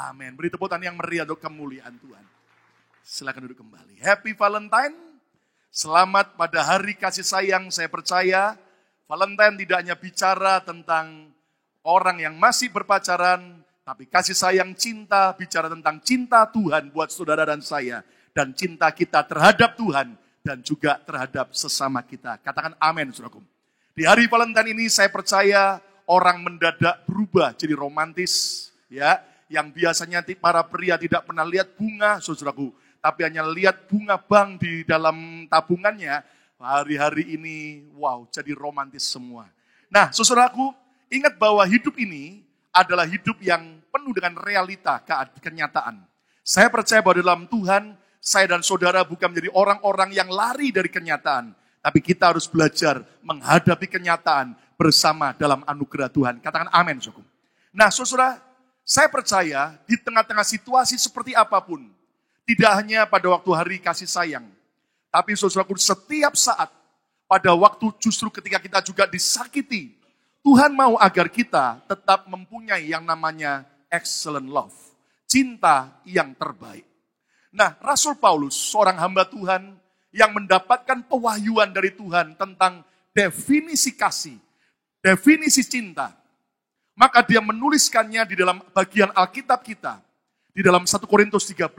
Amin. Beri tepuk tangan yang meriah untuk kemuliaan Tuhan. Silakan duduk kembali. Happy Valentine. Selamat pada hari kasih sayang. Saya percaya Valentine tidak hanya bicara tentang orang yang masih berpacaran, tapi kasih sayang cinta, bicara tentang cinta Tuhan buat saudara dan saya. Dan cinta kita terhadap Tuhan dan juga terhadap sesama kita. Katakan amin, saudaraku. Di hari Valentine ini saya percaya orang mendadak berubah jadi romantis. Ya, yang biasanya para pria tidak pernah lihat bunga, saudaraku. Tapi hanya lihat bunga bank di dalam tabungannya. Hari-hari ini, wow, jadi romantis semua. Nah, saudaraku, ingat bahwa hidup ini adalah hidup yang penuh dengan realita, kenyataan. Saya percaya bahwa dalam Tuhan, saya dan saudara bukan menjadi orang-orang yang lari dari kenyataan. Tapi kita harus belajar menghadapi kenyataan bersama dalam anugerah Tuhan. Katakan amin, saudara. Nah, saudara, saya percaya di tengah-tengah situasi seperti apapun, tidak hanya pada waktu hari kasih sayang, tapi saudaraku setiap saat, pada waktu justru ketika kita juga disakiti, Tuhan mau agar kita tetap mempunyai yang namanya excellent love. Cinta yang terbaik. Nah, Rasul Paulus, seorang hamba Tuhan yang mendapatkan pewahyuan dari Tuhan tentang definisi kasih, definisi cinta. Maka dia menuliskannya di dalam bagian Alkitab kita, di dalam 1 Korintus 13.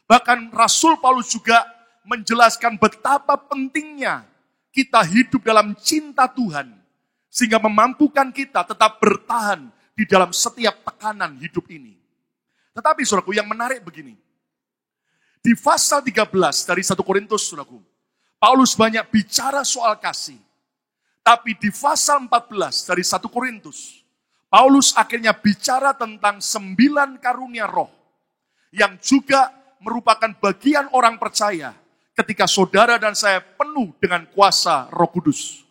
Bahkan Rasul Paulus juga menjelaskan betapa pentingnya kita hidup dalam cinta Tuhan, sehingga memampukan kita tetap bertahan di dalam setiap tekanan hidup ini. Tetapi saudaraku, yang menarik begini. Di pasal 13 dari 1 Korintus, saudaraku, Paulus banyak bicara soal kasih. Tapi di pasal 14 dari 1 Korintus, Paulus akhirnya bicara tentang 9 karunia roh. Yang juga merupakan bagian orang percaya ketika saudara dan saya penuh dengan kuasa Roh Kudus.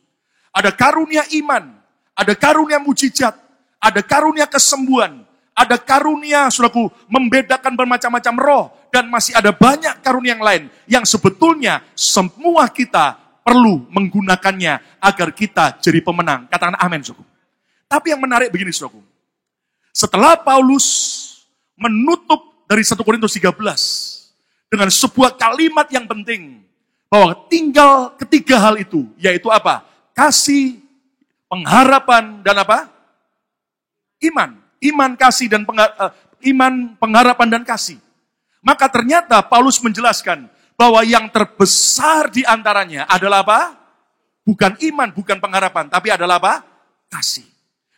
Ada karunia iman, ada karunia mujizat, ada karunia kesembuhan, ada karunia, saudaraku, membedakan bermacam-macam roh, dan masih ada banyak karunia yang lain yang sebetulnya semua kita perlu menggunakannya agar kita jadi pemenang. Katakan amin, saudaraku. Tapi yang menarik begini, saudaraku. Setelah Paulus menutup dari 1 Korintus 13 dengan sebuah kalimat yang penting, bahwa tinggal ketiga hal itu, yaitu apa? Kasih, pengharapan, dan apa? Iman. Iman, kasih, dan iman, pengharapan, dan kasih. Maka ternyata Paulus menjelaskan bahwa yang terbesar di antaranya adalah apa? Bukan iman, bukan pengharapan, tapi adalah apa? Kasih.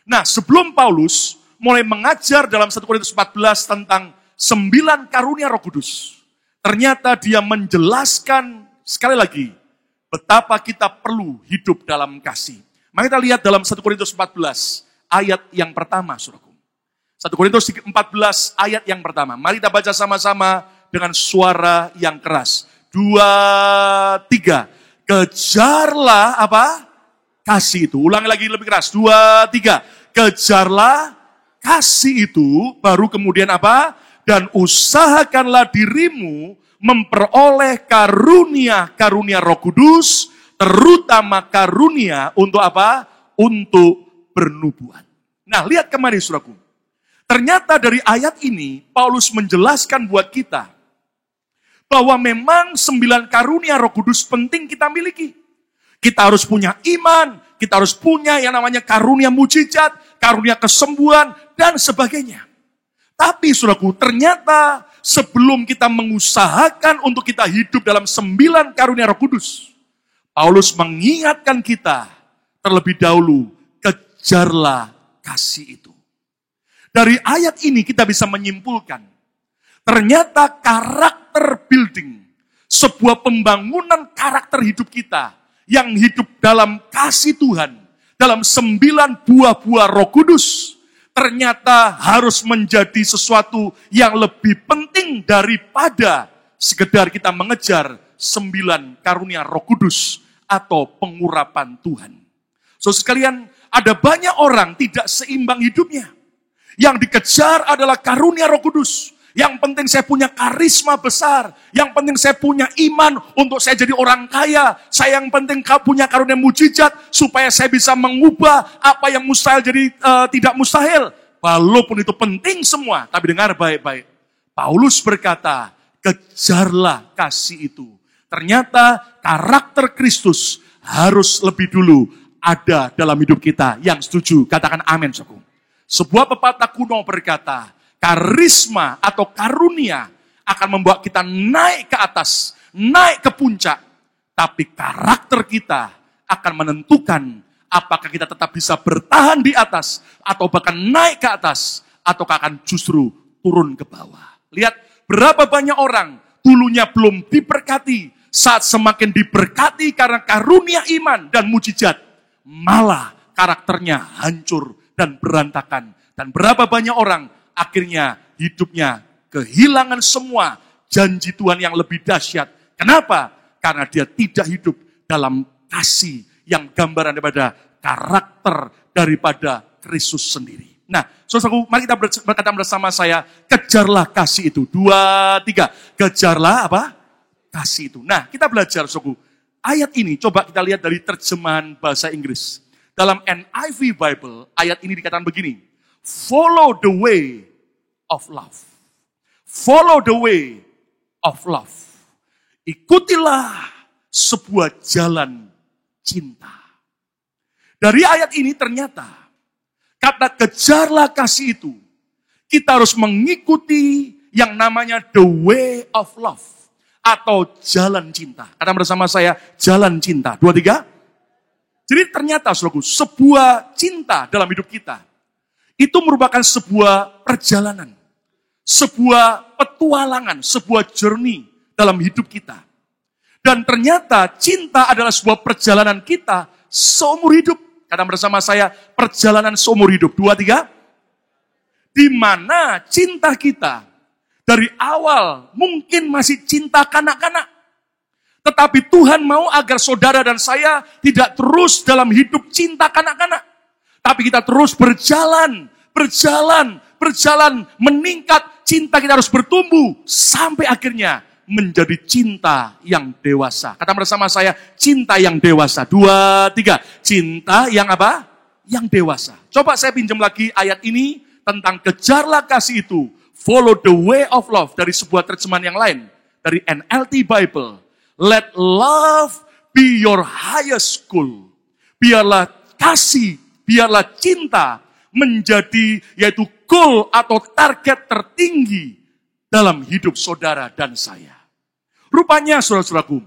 Nah, sebelum Paulus mulai mengajar dalam 1 Korintus 14 tentang 9 karunia Roh Kudus, ternyata dia menjelaskan sekali lagi betapa kita perlu hidup dalam kasih. Mari kita lihat dalam 1 Korintus 14 ayat yang pertama, saudaraku. 1 Korintus 14 ayat yang pertama. Mari kita baca sama-sama dengan suara yang keras. 2, 3. Kejarlah apa? Kasih itu. Ulangi lagi lebih keras. 2, 3. Kejarlah kasih itu. Baru kemudian apa? Dan usahakanlah dirimu memperoleh karunia-karunia Roh Kudus, terutama karunia untuk apa? Untuk bernubuat. Nah, lihat kemari, saudaraku. Ternyata dari ayat ini, Paulus menjelaskan buat kita bahwa memang 9 karunia Roh Kudus penting kita miliki. Kita harus punya iman, kita harus punya yang namanya karunia mujizat, karunia kesembuhan, dan sebagainya. Tapi saudaraku, ternyata sebelum kita mengusahakan untuk kita hidup dalam 9 karunia Roh Kudus, Paulus mengingatkan kita terlebih dahulu, kejarlah kasih itu. Dari ayat ini kita bisa menyimpulkan, ternyata karakter building, sebuah pembangunan karakter hidup kita, yang hidup dalam kasih Tuhan, dalam 9 buah-buah Roh Kudus, ternyata harus menjadi sesuatu yang lebih penting daripada sekedar kita mengejar 9 karunia Roh Kudus atau pengurapan Tuhan. So sekalian, ada banyak orang tidak seimbang hidupnya. Yang dikejar adalah karunia Roh Kudus. Yang penting saya punya karisma besar. Yang penting saya punya iman untuk saya jadi orang kaya. Saya yang penting punya karunia mujizat supaya saya bisa mengubah apa yang mustahil jadi tidak mustahil. Walaupun itu penting semua, tapi dengar baik-baik. Paulus berkata, kejarlah kasih itu. Ternyata karakter Kristus harus lebih dulu ada dalam hidup kita. Yang setuju, katakan amin. Sebuah pepatah kuno berkata, karisma atau karunia akan membawa kita naik ke atas, naik ke puncak. Tapi karakter kita akan menentukan apakah kita tetap bisa bertahan di atas, atau bahkan naik ke atas, atau akan justru turun ke bawah. Lihat, berapa banyak orang dulunya belum diberkati, saat semakin diberkati karena karunia iman dan mujizat, malah karakternya hancur dan berantakan. Dan berapa banyak orang akhirnya hidupnya kehilangan semua janji Tuhan yang lebih dahsyat. Kenapa? Karena dia tidak hidup dalam kasih yang gambaran daripada karakter daripada Kristus sendiri. Nah, saudaraku, mari kita berkata bersama saya, kejarlah kasih itu. 2, 3, kejarlah apa? Kasih itu. Nah, kita belajar, saudaraku. Ayat ini coba kita lihat dari terjemahan bahasa Inggris. Dalam NIV Bible, ayat ini dikatakan begini. Follow the way of love. Follow the way of love. Ikutilah sebuah jalan cinta. Dari ayat ini ternyata kata kejarlah kasih itu, kita harus mengikuti yang namanya the way of love atau jalan cinta. Kata bersama saya, jalan cinta. 2, 3. Jadi ternyata saudaraku, sebuah cinta dalam hidup kita itu merupakan sebuah perjalanan, sebuah petualangan, sebuah journey dalam hidup kita. Dan ternyata cinta adalah sebuah perjalanan kita seumur hidup. Kata bersama saya, perjalanan seumur hidup. 2, 3. Di mana cinta kita dari awal mungkin masih cinta kanak-kanak. Tetapi Tuhan mau agar saudara dan saya tidak terus dalam hidup cinta kanak-kanak. Tapi kita terus berjalan, meningkat. Cinta kita harus bertumbuh sampai akhirnya menjadi cinta yang dewasa. Kata bersama saya, cinta yang dewasa. 2, 3. Cinta yang apa? Yang dewasa. Coba saya pinjam lagi ayat ini tentang kejarlah kasih itu. Follow the way of love dari sebuah terjemahan yang lain. Dari NLT Bible. Let love be your highest goal. Biarlah kasih, biarlah cinta menjadi yaitu goal atau target tertinggi dalam hidup saudara dan saya. Rupanya saudara-saudaraku,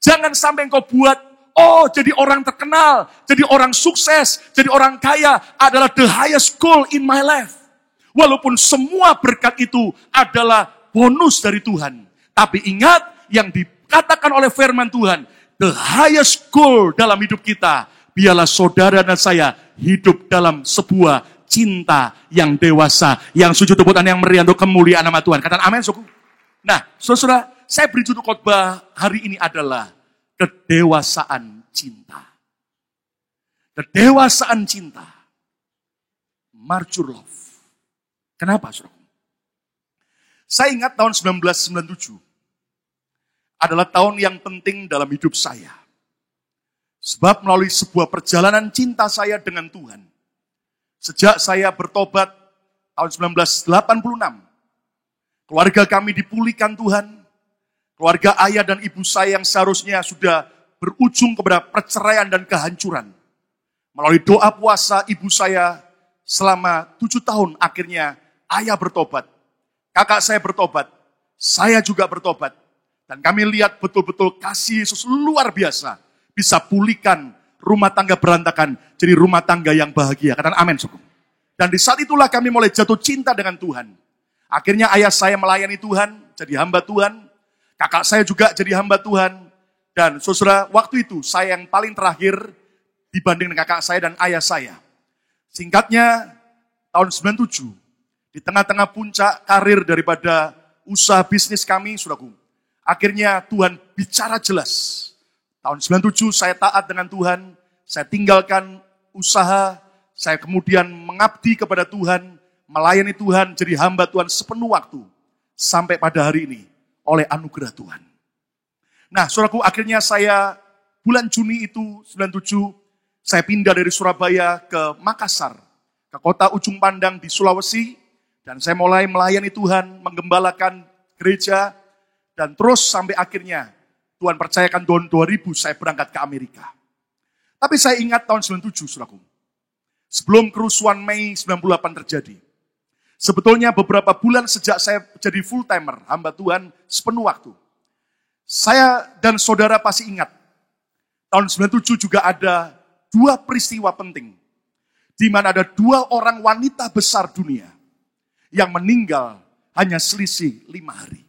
jangan sampai engkau buat, jadi orang terkenal, jadi orang sukses, jadi orang kaya adalah the highest goal in my life. Walaupun semua berkat itu adalah bonus dari Tuhan. Tapi ingat yang dikatakan oleh firman Tuhan, the highest goal dalam hidup kita, biarlah saudara dan saya hidup dalam sebuah cinta yang dewasa, yang sujud tepuk tangan yang meriah untuk kemuliaan nama Tuhan. Katakan amin, suku. Nah, saudara, saya beri judul khotbah hari ini adalah kedewasaan cinta. Kedewasaan cinta. Mature love. Kenapa, saudara? Saya ingat tahun 1997 adalah tahun yang penting dalam hidup saya. Sebab melalui sebuah perjalanan cinta saya dengan Tuhan, sejak saya bertobat tahun 1986, keluarga kami dipulihkan Tuhan. Keluarga ayah dan ibu saya yang seharusnya sudah berujung kepada perceraian dan kehancuran. Melalui doa puasa ibu saya selama 7 tahun akhirnya ayah bertobat. Kakak saya bertobat. Saya juga bertobat. Dan kami lihat betul-betul kasih Yesus luar biasa. Bisa pulihkan rumah tangga berantakan jadi rumah tangga yang bahagia. Katakan amin, suku. Dan di saat itulah kami mulai jatuh cinta dengan Tuhan. Akhirnya ayah saya melayani Tuhan, jadi hamba Tuhan. Kakak saya juga jadi hamba Tuhan. Dan saudara, waktu itu saya yang paling terakhir dibanding dengan kakak saya dan ayah saya. Singkatnya, tahun 97, di tengah-tengah puncak karir daripada usaha bisnis kami, saudaraku. Akhirnya Tuhan bicara jelas. Tahun 97 saya taat dengan Tuhan, saya tinggalkan usaha, saya kemudian mengabdi kepada Tuhan, melayani Tuhan, jadi hamba Tuhan sepenuh waktu. Sampai pada hari ini, oleh anugerah Tuhan. Nah, saudaraku, akhirnya saya bulan Juni itu, 97, saya pindah dari Surabaya ke Makassar. ke kota ujung pandang di Sulawesi, dan saya mulai melayani Tuhan, menggembalakan gereja, dan terus sampai akhirnya Tuhan percayakan tahun 2000 saya berangkat ke Amerika. Tapi saya ingat tahun 97, saudaraku. Sebelum kerusuhan Mei 98 terjadi. Sebetulnya beberapa bulan sejak saya jadi full timer, hamba Tuhan sepenuh waktu. Saya dan saudara pasti ingat, tahun 97 juga ada dua peristiwa penting, di mana ada dua orang wanita besar dunia yang meninggal hanya selisih 5 hari.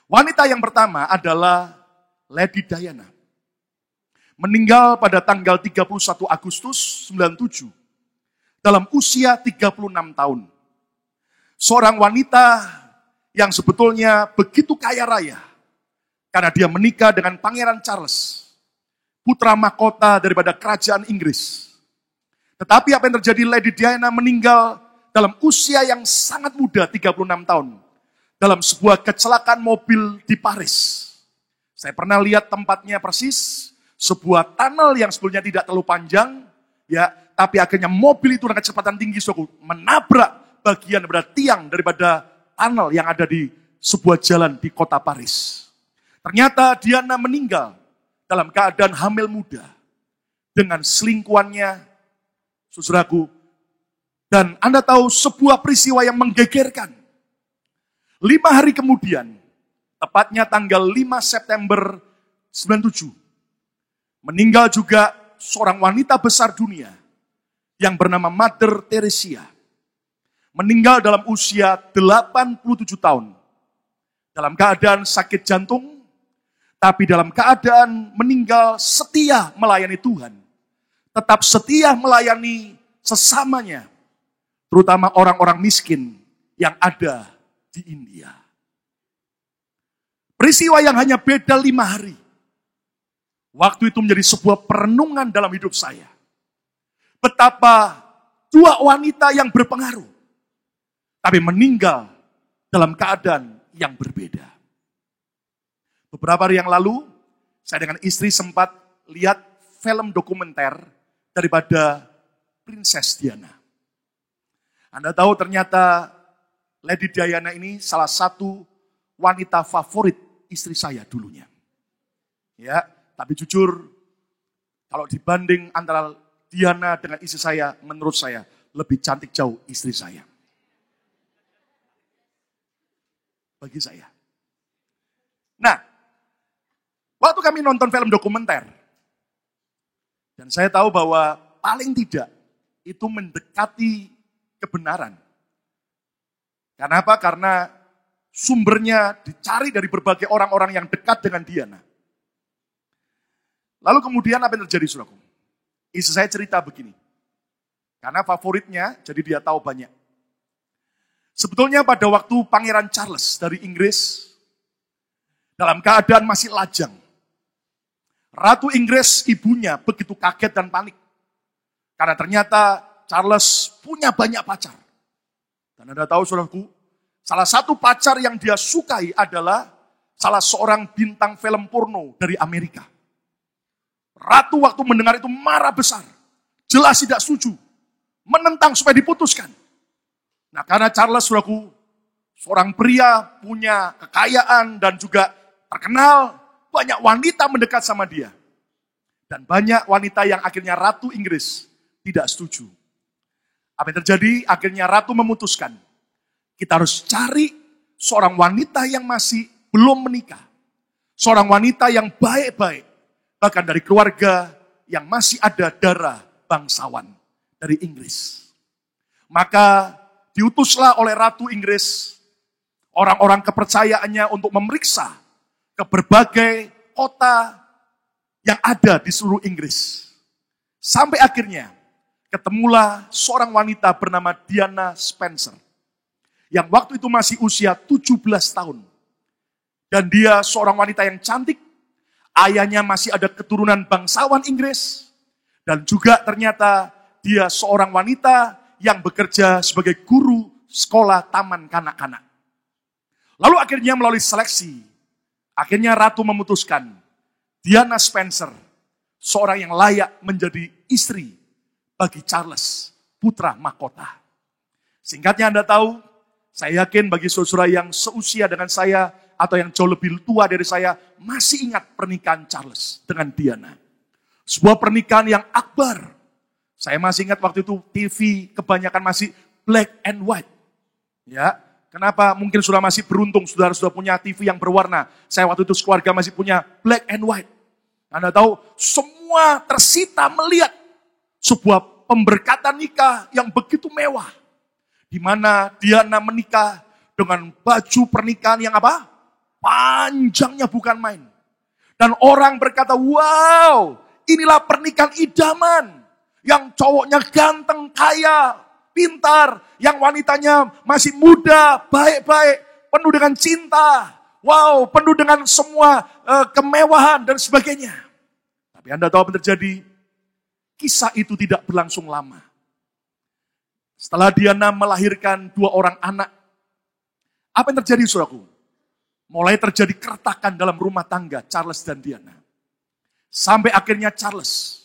Wanita yang pertama adalah Lady Diana. Meninggal pada tanggal 31 Agustus 97 dalam usia 36 tahun. Seorang wanita yang sebetulnya begitu kaya raya karena dia menikah dengan Pangeran Charles, putra mahkota daripada kerajaan Inggris. Tetapi apa yang terjadi, Lady Diana meninggal dalam usia yang sangat muda, 36 tahun. Dalam sebuah kecelakaan mobil di Paris. Saya pernah lihat tempatnya persis, sebuah tunnel yang sebetulnya tidak terlalu panjang, ya, tapi akhirnya mobil itu dengan kecepatan tinggi menabrak bagian daripada tiang daripada tunnel yang ada di sebuah jalan di kota Paris. Ternyata Diana meninggal dalam keadaan hamil muda dengan selingkuhannya, saudaraku. Dan Anda tahu sebuah peristiwa yang menggegerkan. 5 hari kemudian, tepatnya tanggal 5 September 97, meninggal juga seorang wanita besar dunia yang bernama Mother Teresa. Meninggal dalam usia 87 tahun. Dalam keadaan sakit jantung, tapi dalam keadaan meninggal setia melayani Tuhan. Tetap setia melayani sesamanya, terutama orang-orang miskin yang ada di India. Peristiwa yang hanya beda 5 hari. Waktu itu menjadi sebuah perenungan dalam hidup saya. Betapa dua wanita yang berpengaruh, tapi meninggal dalam keadaan yang berbeda. Beberapa hari yang lalu, saya dengan istri sempat lihat film dokumenter daripada Princess Diana. Anda tahu ternyata Lady Diana ini salah satu wanita favorit istri saya dulunya. Ya, tapi jujur, kalau dibanding antara Diana dengan istri saya, menurut saya lebih cantik jauh istri saya. Bagi saya. Nah, waktu kami nonton film dokumenter, dan saya tahu bahwa paling tidak itu mendekati kebenaran. Kenapa? Karena sumbernya dicari dari berbagai orang-orang yang dekat dengan Diana. Lalu kemudian apa yang terjadi, saudaraku? Istri saya cerita begini. Karena favoritnya, jadi dia tahu banyak. Sebetulnya pada waktu Pangeran Charles dari Inggris, dalam keadaan masih lajang, Ratu Inggris ibunya begitu kaget dan panik. Karena ternyata Charles punya banyak pacar. Dan Anda tahu, saudaraku, salah satu pacar yang dia sukai adalah salah seorang bintang film porno dari Amerika. Ratu waktu mendengar itu marah besar. Jelas tidak setuju. Menentang supaya diputuskan. Nah, karena Charles, saudaraku, seorang pria punya kekayaan dan juga terkenal, banyak wanita mendekat sama dia. Dan banyak wanita yang akhirnya Ratu Inggris tidak setuju. Apa yang terjadi? Akhirnya Ratu memutuskan, kita harus cari seorang wanita yang masih belum menikah. Seorang wanita yang baik-baik, bahkan dari keluarga yang masih ada darah bangsawan dari Inggris. Maka diutuslah oleh Ratu Inggris orang-orang kepercayaannya untuk memeriksa ke berbagai kota yang ada di seluruh Inggris. Sampai akhirnya ketemulah seorang wanita bernama Diana Spencer. Yang waktu itu masih usia 17 tahun. Dan dia seorang wanita yang cantik. Ayahnya masih ada keturunan bangsawan Inggris. Dan juga ternyata dia seorang wanita yang bekerja sebagai guru sekolah taman kanak-kanak. Lalu akhirnya melalui seleksi, akhirnya Ratu memutuskan Diana Spencer, seorang yang layak menjadi istri bagi Charles putra mahkota. Singkatnya Anda tahu, saya yakin bagi saudara yang seusia dengan saya atau yang jauh lebih tua dari saya masih ingat pernikahan Charles dengan Diana. Sebuah pernikahan yang akbar. Saya masih ingat waktu itu TV kebanyakan masih black and white. Ya, kenapa? Mungkin sudah masih beruntung, saudara sudah punya TV yang berwarna. Saya waktu itu sekeluarga masih punya black and white. Anda tahu, semua tersita melihat sebuah pemberkatan nikah yang begitu mewah. Di mana Diana menikah dengan baju pernikahan yang apa? Panjangnya bukan main. Dan orang berkata, wow, inilah pernikahan idaman. Yang cowoknya ganteng, kaya, pintar. Yang wanitanya masih muda, baik-baik, penuh dengan cinta. Wow, penuh dengan semua kemewahan dan sebagainya. Tapi Anda tahu apa yang terjadi? Kisah itu tidak berlangsung lama. Setelah Diana melahirkan 2 orang anak, apa yang terjadi, saudaraku? Mulai terjadi keretakan dalam rumah tangga Charles dan Diana. Sampai akhirnya Charles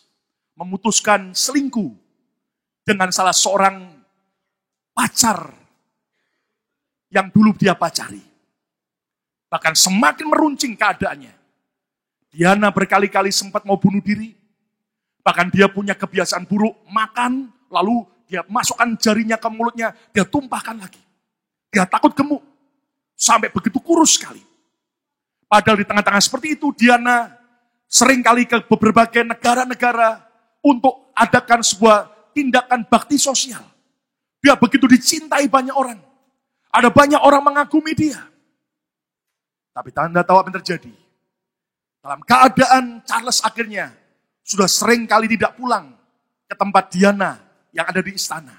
memutuskan selingkuh dengan salah seorang pacar yang dulu dia pacari. Bahkan semakin meruncing keadaannya. Diana berkali-kali sempat mau bunuh diri. Bahkan dia punya kebiasaan buruk, makan, lalu dia masukkan jarinya ke mulutnya, dia tumpahkan lagi. Dia takut gemuk, sampai begitu kurus sekali. Padahal di tengah-tengah seperti itu, Diana seringkali ke berbagai negara-negara untuk adakan sebuah tindakan bakti sosial. Dia begitu dicintai banyak orang. Ada banyak orang mengagumi dia. Tapi Anda tahu apa yang terjadi? Dalam keadaan Charles akhirnya sudah sering kali tidak pulang ke tempat Diana yang ada di istana.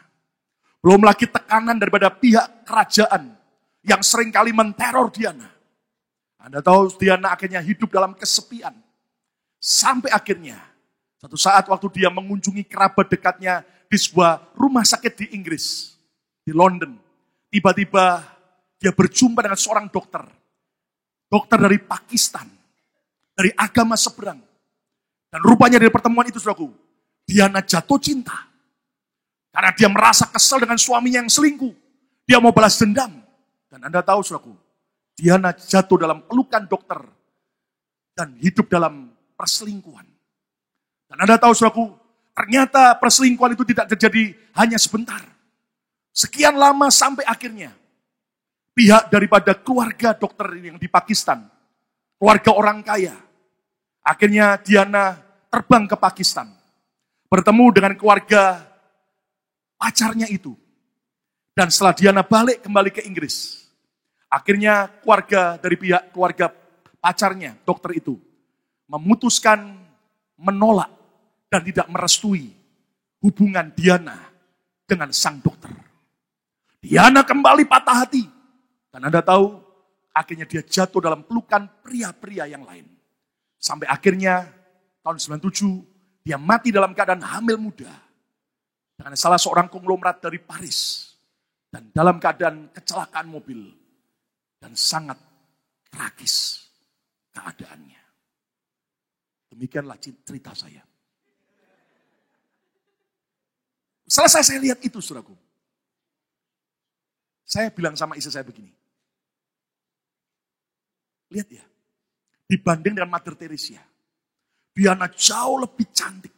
Belum lagi tekanan daripada pihak kerajaan yang sering kali menteror Diana. Anda tahu Diana akhirnya hidup dalam kesepian. Sampai akhirnya satu saat waktu dia mengunjungi kerabat dekatnya di sebuah rumah sakit di Inggris, di London. Tiba-tiba dia berjumpa dengan seorang dokter. Dokter dari Pakistan, dari agama seberang. Dan rupanya dari pertemuan itu, saudaraku, Diana jatuh cinta. Karena dia merasa kesal dengan suaminya yang selingkuh. Dia mau balas dendam. Dan Anda tahu, saudaraku, Diana jatuh dalam pelukan dokter. Dan hidup dalam perselingkuhan. Dan Anda tahu, saudaraku, ternyata perselingkuhan itu tidak terjadi hanya sebentar. Sekian lama sampai akhirnya pihak daripada keluarga dokter yang di Pakistan, keluarga orang kaya, akhirnya Diana terbang ke Pakistan, bertemu dengan keluarga pacarnya itu. Dan setelah Diana balik kembali ke Inggris, akhirnya keluarga dari pihak keluarga pacarnya, dokter itu, memutuskan menolak dan tidak merestui hubungan Diana dengan sang dokter. Diana kembali patah hati. Dan Anda tahu, akhirnya dia jatuh dalam pelukan pria-pria yang lain. Sampai akhirnya tahun 97, dia mati dalam keadaan hamil muda. Dengan salah seorang konglomerat dari Paris. Dan dalam keadaan kecelakaan mobil. Dan sangat tragis keadaannya. Demikianlah cerita saya. Selesai saya lihat itu, saudaraku. Saya bilang sama istri saya begini. Lihat ya, dibanding dengan Mother Teresa, Diana jauh lebih cantik,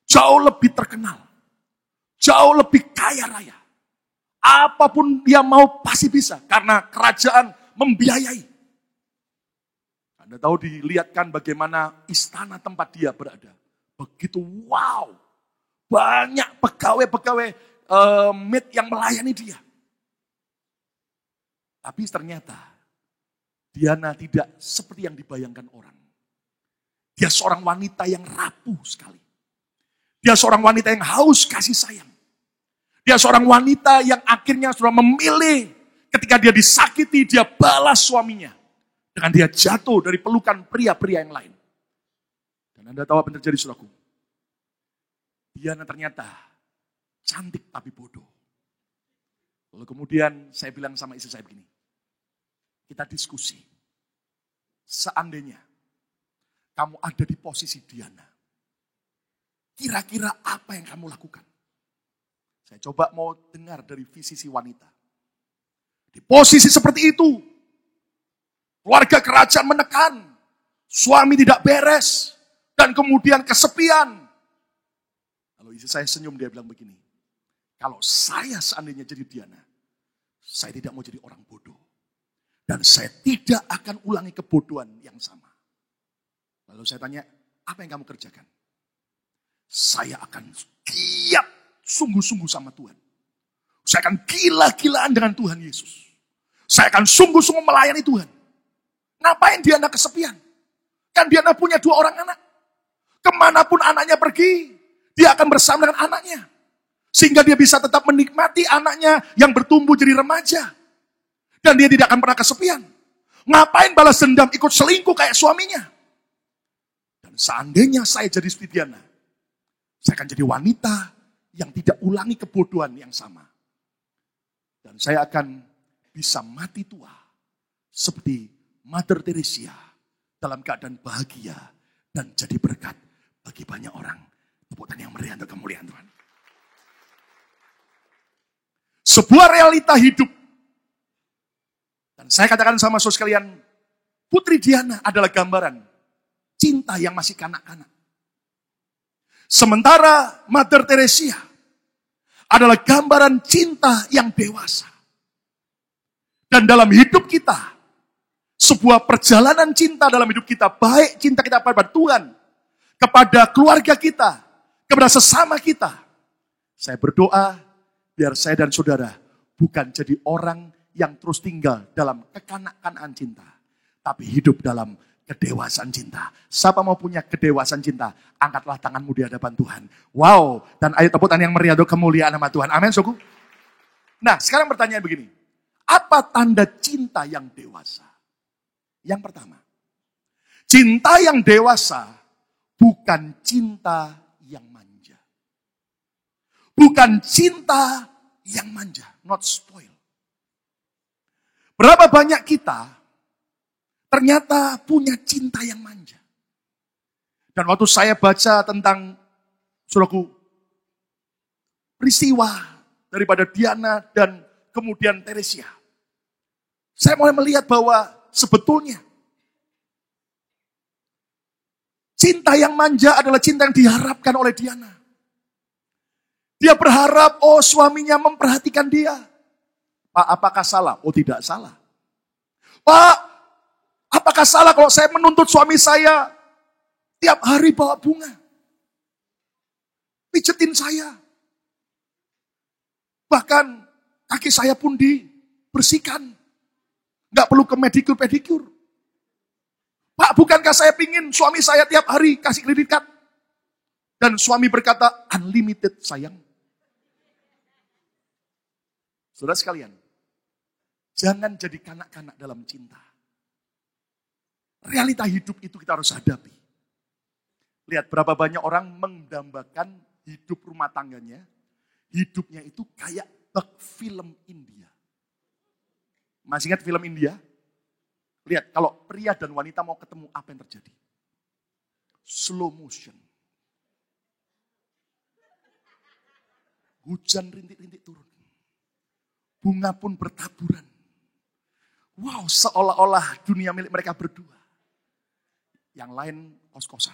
jauh lebih terkenal, jauh lebih kaya raya. Apapun dia mau pasti bisa, karena kerajaan membiayai. Anda tahu dilihatkan bagaimana istana tempat dia berada. Begitu wow, banyak pegawai-pegawai maid yang melayani dia. Tapi ternyata Diana tidak seperti yang dibayangkan orang. Dia seorang wanita yang rapuh sekali. Dia seorang wanita yang haus kasih sayang. Dia seorang wanita yang akhirnya sudah memilih ketika dia disakiti, dia balas suaminya. Dengan dia jatuh dari pelukan pria-pria yang lain. Dan Anda tahu apa yang terjadi, saudaraku? Diana ternyata cantik tapi bodoh. Lalu kemudian saya bilang sama istri saya begini. Kita diskusi. Seandainya kamu ada di posisi Diana. Kira-kira apa yang kamu lakukan? Saya coba mau dengar dari visi si wanita. Di posisi seperti itu, keluarga kerajaan menekan, suami tidak beres, dan kemudian kesepian. Lalu istri saya senyum, dia bilang begini, kalau saya seandainya jadi Diana, saya tidak mau jadi orang bodoh. Dan saya tidak akan ulangi kebodohan yang sama. Lalu saya tanya, apa yang kamu kerjakan? Saya akan giat sungguh-sungguh sama Tuhan. Saya akan gila-gilaan dengan Tuhan Yesus. Saya akan sungguh-sungguh melayani Tuhan. Ngapain Diana kesepian? Kan Diana punya 2 orang anak. Kemanapun anaknya pergi, dia akan bersama dengan anaknya. Sehingga dia bisa tetap menikmati anaknya yang bertumbuh jadi remaja. Dan dia tidak akan pernah kesepian. Ngapain balas dendam ikut selingkuh kayak suaminya? Dan seandainya saya jadi seperti Diana, saya akan jadi wanita yang tidak ulangi kebodohan yang sama. Dan saya akan bisa mati tua seperti Mother Teresa dalam keadaan bahagia dan jadi berkat bagi banyak orang. Tepuk tangan yang meriah untuk kemuliaan Tuhan. Sebuah realita hidup. Dan saya katakan sama saudara sekalian, Putri Diana adalah gambaran cinta yang masih kanak-kanak. Sementara Mother Teresa adalah gambaran cinta yang dewasa. Dan dalam hidup kita, sebuah perjalanan cinta dalam hidup kita, baik cinta kita kepada Tuhan, kepada keluarga kita, kepada sesama kita. Saya berdoa, biar saya dan saudara bukan jadi orang yang terus tinggal dalam kekanak-kanakan cinta, tapi hidup dalam kedewasaan cinta. Siapa mau punya kedewasaan cinta? Angkatlah tanganmu di hadapan Tuhan. Wow, dan ayo tepuk tangan yang meriah untuk kemuliaan nama Tuhan. Amin, suku. Nah, sekarang pertanyaan begini. Apa tanda cinta yang dewasa? Yang pertama, cinta yang dewasa bukan cinta yang manja. Bukan cinta yang manja, not spoil. Berapa banyak kita ternyata punya cinta yang manja. Dan waktu saya baca tentang, saudaraku, peristiwa daripada Diana dan kemudian Teresa, saya mulai melihat bahwa sebetulnya cinta yang manja adalah cinta yang diharapkan oleh Diana. Dia berharap, oh suaminya memperhatikan dia. Pak, apakah salah? Oh tidak salah. Pak, apakah salah kalau saya menuntut suami saya tiap hari bawa bunga? Pijetin saya. Bahkan kaki saya pun dibersihkan. Gak perlu ke pedicure. Pak, bukankah saya pingin suami saya tiap hari kasih kredit card? Dan suami berkata, unlimited sayang. Saudara sekalian, jangan jadi kanak-kanak dalam cinta. Realita hidup itu kita harus hadapi. Lihat berapa banyak orang mendambakan hidup rumah tangganya. Hidupnya itu kayak bak film India. Masih ingat film India? Lihat kalau pria dan wanita mau ketemu, apa yang terjadi? Slow motion. Hujan rintik-rintik turun. Bunga pun bertaburan. Wow, seolah-olah dunia milik mereka berdua. Yang lain kos-kosan.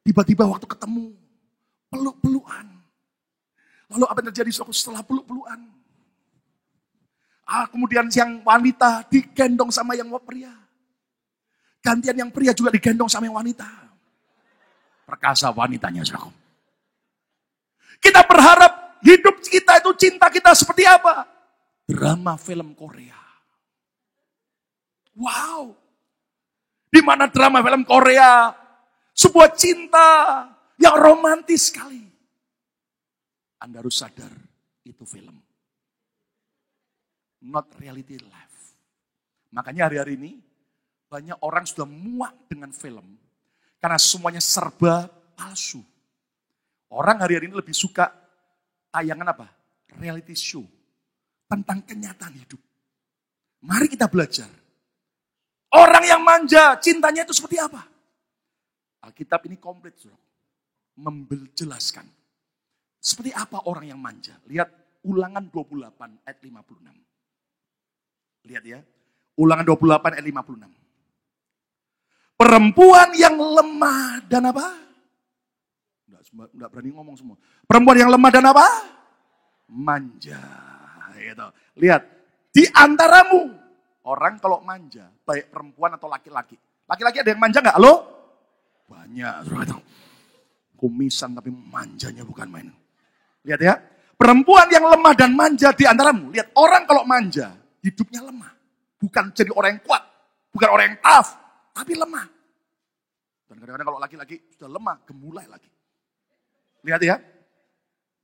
Tiba-tiba waktu ketemu, peluk-pelukan. Lalu apa yang terjadi setelah peluk-pelukan? Kemudian yang wanita digendong sama yang pria. Gantian yang pria juga digendong sama yang wanita. Perkasa wanitanya, saudaraku. Kita berharap hidup kita itu, cinta kita seperti apa? Drama film Korea. Wow. Di mana drama film Korea, sebuah cinta yang romantis sekali. Anda harus sadar, itu film. Not reality life. Makanya hari-hari ini, banyak orang sudah muak dengan film. Karena semuanya serba palsu. Orang hari-hari ini lebih suka tayangan apa? Reality show. Tentang kenyataan hidup. Mari kita belajar. Orang yang manja, cintanya itu seperti apa? Alkitab ini komplit, menjelaskan. Seperti apa orang yang manja? Lihat Ulangan 28 ayat 56. Lihat ya. Ulangan 28 ayat 56. Perempuan yang lemah dan apa? Enggak berani ngomong semua. Perempuan yang lemah dan apa? Manja. Gitu. Lihat. Di antaramu. Orang kalau manja. Baik perempuan atau laki-laki. Laki-laki ada yang manja enggak? Halo? Banyak. Kumisan tapi manjanya bukan main. Lihat ya. Perempuan yang lemah dan manja di antaramu. Lihat, orang kalau manja, hidupnya lemah. Bukan jadi orang yang kuat. Bukan orang yang tough. Tapi lemah. Dan kadang-kadang kalau laki-laki sudah lemah, gemulai lagi. Lihat ya.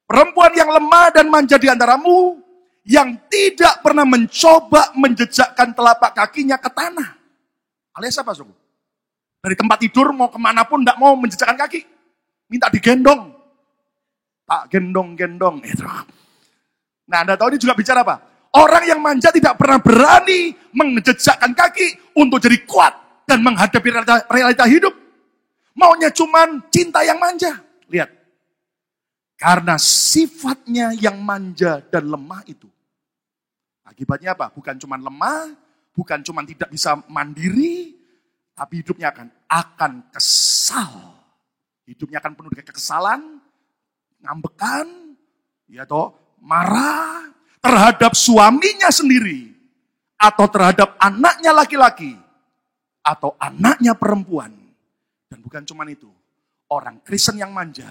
Perempuan yang lemah dan manja di antaramu, yang tidak pernah mencoba menjejakkan telapak kakinya ke tanah. Alias apa, Sogo? Dari tempat tidur mau kemanapun tidak mau menjejakkan kaki. Minta digendong. Tak gendong-gendong. Nah, Anda tahu ini juga bicara apa? Orang yang manja tidak pernah berani menjejakkan kaki untuk jadi kuat dan menghadapi realita hidup. Maunya cuman cinta yang manja. Lihat. Karena sifatnya yang manja dan lemah itu. Akibatnya apa? Bukan cuman lemah, bukan cuman tidak bisa mandiri, tapi hidupnya akan kesal. Hidupnya akan penuh dengan kekesalan, ngambekan, ya toh, marah terhadap suaminya sendiri atau terhadap anaknya laki-laki atau anaknya perempuan. Dan bukan cuma itu, orang Kristen yang manja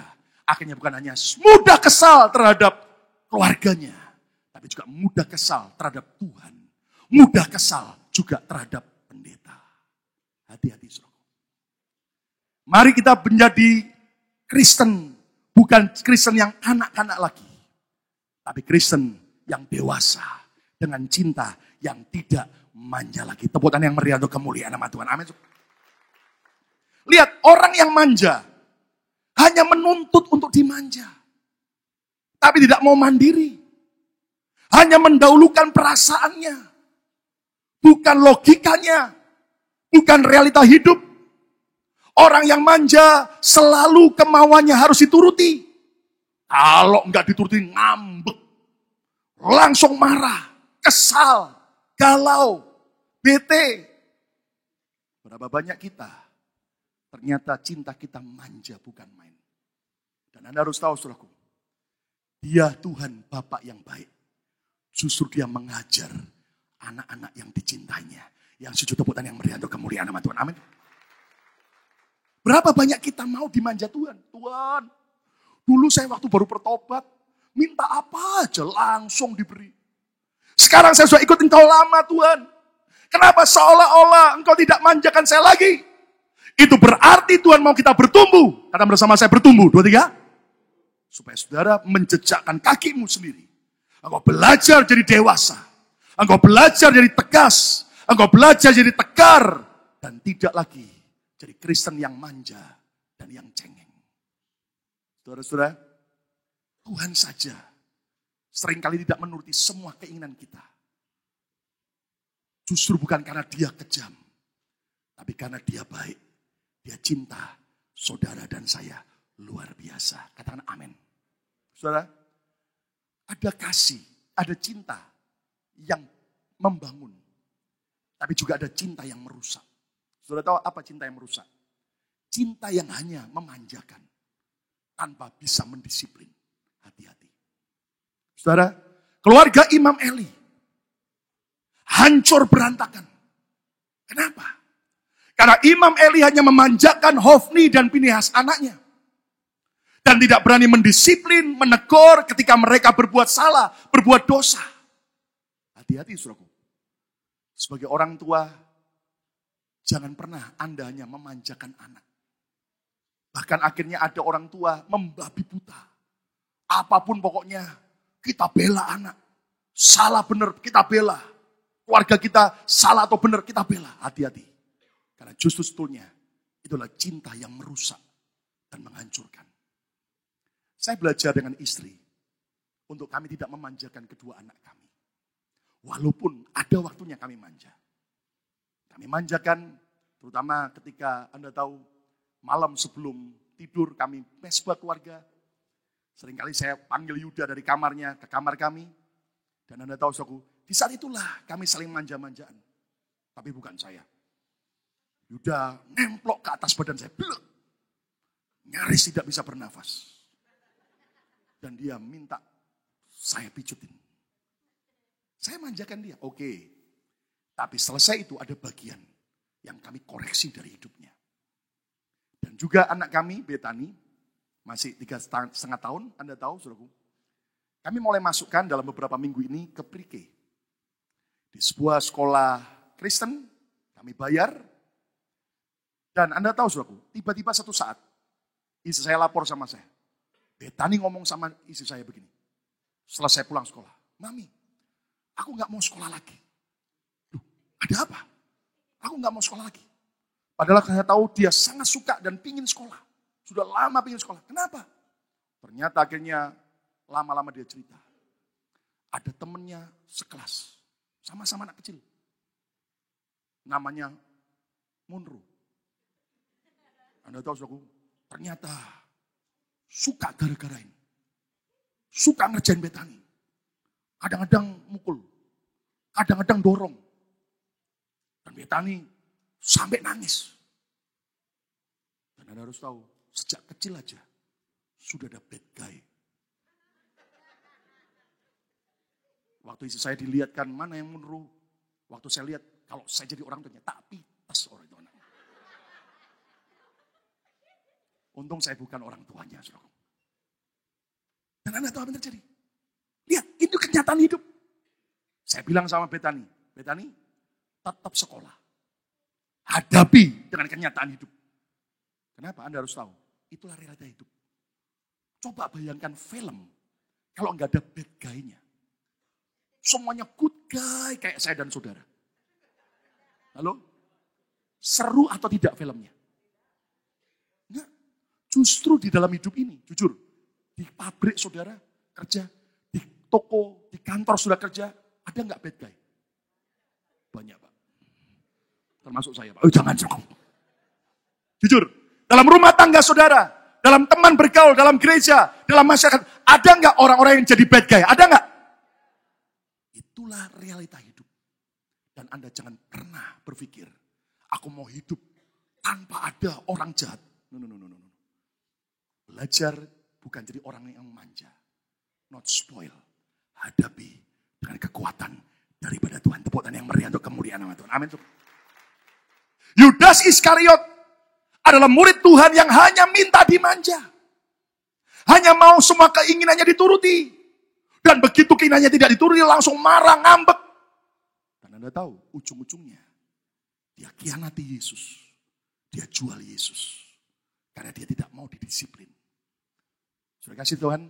akhirnya bukan hanya mudah kesal terhadap keluarganya, tapi juga mudah kesal terhadap Tuhan, mudah kesal juga terhadap pendeta. Hati-hati, saudara. Mari kita menjadi Kristen. Bukan Kristen yang kanak-kanak lagi. Tapi Kristen yang dewasa. Dengan cinta yang tidak manja lagi. Tepuk tangan yang meriah untuk kemuliaan nama Tuhan. Amin. Lihat, orang yang manja. Hanya menuntut untuk dimanja. Tapi tidak mau mandiri. Hanya mendahulukan perasaannya. Bukan logikanya. Bukan realita hidup. Orang yang manja selalu kemauannya harus dituruti. Kalau enggak dituruti ngambek. Langsung marah, kesal, galau, bete. Berapa banyak kita ternyata cinta kita manja bukan main. Dan Anda harus tahu saudaraku. Dia Tuhan Bapa yang baik. Justru dia mengajar anak-anak yang dicintainya. Yang sujud tepuk tangan yang meriah untuk kemuliaan nama Tuhan. Amin. Berapa banyak kita mau dimanja Tuhan? Tuhan, dulu saya waktu baru bertobat, minta apa aja langsung diberi. Sekarang saya sudah ikut engkau lama Tuhan. Kenapa seolah-olah engkau tidak manjakan saya lagi? Itu berarti Tuhan mau kita bertumbuh. Karena bersama saya bertumbuh. 2, 3. Supaya saudara menjejakkan kakimu sendiri. Engkau belajar jadi dewasa. Engkau belajar jadi tegas. Engkau belajar jadi tegar. Dan tidak lagi jadi Kristen yang manja dan yang cengeng. Saudara-saudara, Tuhan saja seringkali tidak menuruti semua keinginan kita. Justru bukan karena dia kejam, tapi karena dia baik. Dia cinta saudara dan saya luar biasa. Katakan amin. Saudara, ada kasih, ada cinta yang membangun. Tapi juga ada cinta yang merusak. Saudara tahu apa cinta yang merusak? Cinta yang hanya memanjakan tanpa bisa mendisiplin. Hati-hati. Saudara, keluarga Imam Eli hancur berantakan. Kenapa? Karena Imam Eli hanya memanjakan Hofni dan Pinehas anaknya. Dan tidak berani mendisiplin, menegur ketika mereka berbuat salah, berbuat dosa. Hati-hati saudaraku. Sebagai orang tua, jangan pernah Anda hanya memanjakan anak. Bahkan akhirnya ada orang tua membabi buta. Apapun pokoknya kita bela anak. Salah benar kita bela. Keluarga kita salah atau benar kita bela. Hati-hati. Karena justru sebetulnya itulah cinta yang merusak dan menghancurkan. Saya belajar dengan istri untuk kami tidak memanjakan kedua anak kami. Walaupun ada waktunya kami manja. Kami manjakan terutama ketika Anda tahu malam sebelum tidur kami mesbah keluarga. Seringkali saya panggil Yuda dari kamarnya ke kamar kami. Dan Anda tahu, saudaraku, di saat itulah kami saling manja-manjaan. Tapi bukan saya. Yuda nemplok ke atas badan saya. Blek. Nyaris tidak bisa bernafas. Dan dia minta saya pijutin. Saya manjakan dia. Oke. Tapi selesai itu ada bagian yang kami koreksi dari hidupnya. Dan juga anak kami, Betani, masih 3,5 tahun, Anda tahu, saudaraku. Kami mulai masukkan dalam beberapa minggu ini ke pre-K. Di sebuah sekolah Kristen, kami bayar. Dan Anda tahu, saudaraku, tiba-tiba satu saat, istri saya lapor sama saya. Betani ngomong sama istri saya begini. Setelah saya pulang sekolah. Mami, aku gak mau sekolah lagi. Duh, ada apa? Aku gak mau sekolah lagi. Padahal saya tahu dia sangat suka dan pingin sekolah. Sudah lama pingin sekolah. Kenapa? Ternyata akhirnya lama-lama dia cerita. Ada temennya sekelas. Sama-sama anak kecil. Namanya Munro. Anda tahu, saudaraku, ternyata suka gara-gara ini. Suka ngerjain Betani. Kadang-kadang mukul. Kadang-kadang dorong. Dan Betani sampai nangis. Dan Anda harus tahu, sejak kecil aja sudah ada bad guy. Waktu istri saya dilihatkan mana yang Munro. Waktu saya lihat, kalau saya jadi orang tuanya, tak pitas orang itu anak. Untung saya bukan orang tuanya, saudara. Dan Anda tahu apa yang terjadi? Lihat, itu kenyataan hidup. Saya bilang sama Betani, Betani, tetap sekolah. Hadapi dengan kenyataan hidup. Kenapa? Anda harus tahu. Itulah realita hidup. Coba bayangkan film. Kalau nggak ada bad guy-nya. Semuanya good guy kayak saya dan saudara. Halo? Seru atau tidak filmnya? Enggak. Justru di dalam hidup ini, jujur. Di pabrik saudara kerja. Di toko, di kantor sudah kerja. Ada nggak bad guy? Banyak, Pak. Termasuk saya, Pak. Oh, jangan sokong. Jujur. Dalam rumah tangga saudara, dalam teman bergaul, dalam gereja, dalam masyarakat, ada nggak orang-orang yang jadi bad guy? Ada nggak? Itulah realita hidup. Dan Anda jangan pernah berpikir, aku mau hidup tanpa ada orang jahat. No. Belajar bukan jadi orang yang manja. Not spoil. Hadapi dengan kekuatan daripada Tuhan. Tepuk tangan yang meriah untuk kemuliaan nama Tuhan. Amin. Yudas Iskariot adalah murid Tuhan yang hanya minta dimanja. Hanya mau semua keinginannya dituruti. Dan begitu keinginannya tidak dituruti, langsung marah, ngambek. Dan Anda tahu, ujung-ujungnya, dia khianati Yesus. Dia jual Yesus. Karena dia tidak mau didisiplin. Saudara kasih Tuhan,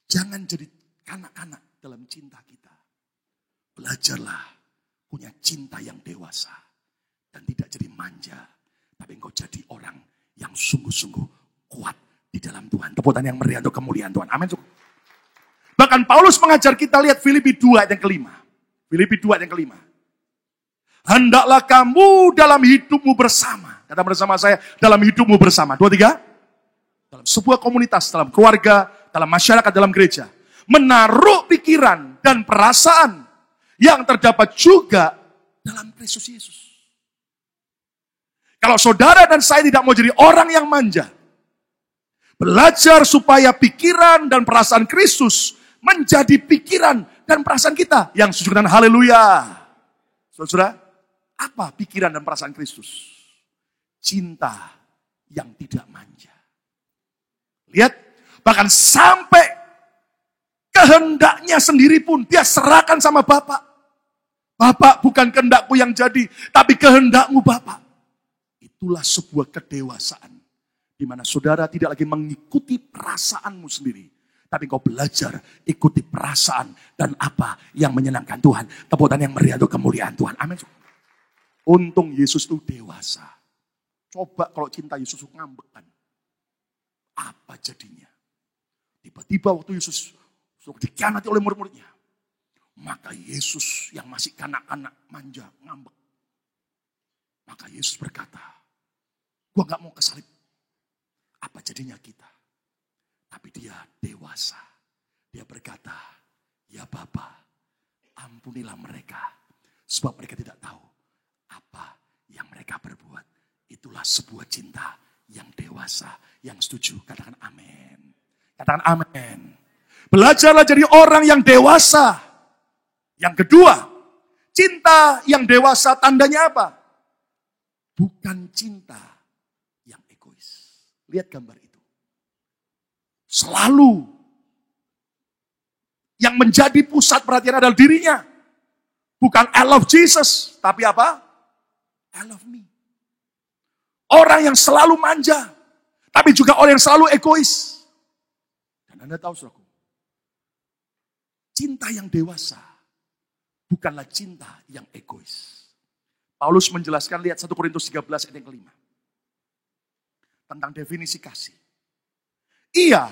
jangan jadi kanak-kanak dalam cinta kita. Belajarlah punya cinta yang dewasa. Dan tidak jadi manja. Tapi engkau jadi orang yang sungguh-sungguh kuat di dalam Tuhan. Tepuk tangan yang meriah untuk kemuliaan Tuhan. Amin. Bahkan Paulus mengajar kita, lihat Filipi 2 ayat yang kelima. Filipi 2 ayat yang kelima. Hendaklah kamu dalam hidupmu bersama. Kata bersama saya, dalam hidupmu bersama. 2, 3. Dalam sebuah komunitas, dalam keluarga, dalam masyarakat, dalam gereja. Menaruh pikiran dan perasaan yang terdapat juga dalam Kristus Yesus. Kalau saudara dan saya tidak mau jadi orang yang manja, belajar supaya pikiran dan perasaan Kristus menjadi pikiran dan perasaan kita yang sesuai dengan haleluya. Saudara, apa pikiran dan perasaan Kristus? Cinta yang tidak manja. Lihat, bahkan sampai kehendaknya sendiri pun dia serahkan sama Bapak. Bapak, bukan kehendakku yang jadi, tapi kehendakmu Bapak. Itulah sebuah kedewasaan. Di mana saudara tidak lagi mengikuti perasaanmu sendiri. Tapi kau belajar ikuti perasaan dan apa yang menyenangkan Tuhan. Tepuk tangan yang meriah untuk kemuliaan Tuhan. Amin. Untung Yesus itu dewasa. Coba kalau cinta Yesus itu ngambekan. Apa jadinya? Tiba-tiba waktu Yesus dikhianati oleh murid-muridnya. Maka Yesus yang masih kanak-kanak manja, ngambek. Maka Yesus berkata, gua gak mau kesalib. Apa jadinya kita? Tapi Tapi dia dewasa. Dia berkata, ya Bapa, ampunilah mereka. Sebab mereka tidak tahu apa yang mereka berbuat. Itulah sebuah cinta yang dewasa. Yang setuju, katakan amin. Katakan amin. Belajarlah jadi orang yang dewasa. Yang kedua, cinta yang dewasa tandanya apa? Bukan cinta yang egois. Lihat gambar itu. Selalu yang menjadi pusat perhatian adalah dirinya. Bukan I love Jesus, tapi apa? I love me. Orang yang selalu manja, tapi juga orang yang selalu egois. Dan Anda tahu, saudaraku, cinta yang dewasa bukanlah cinta yang egois. Paulus menjelaskan, lihat 1 Korintus 13 ayat yang kelima. Tentang definisi kasih. Ia,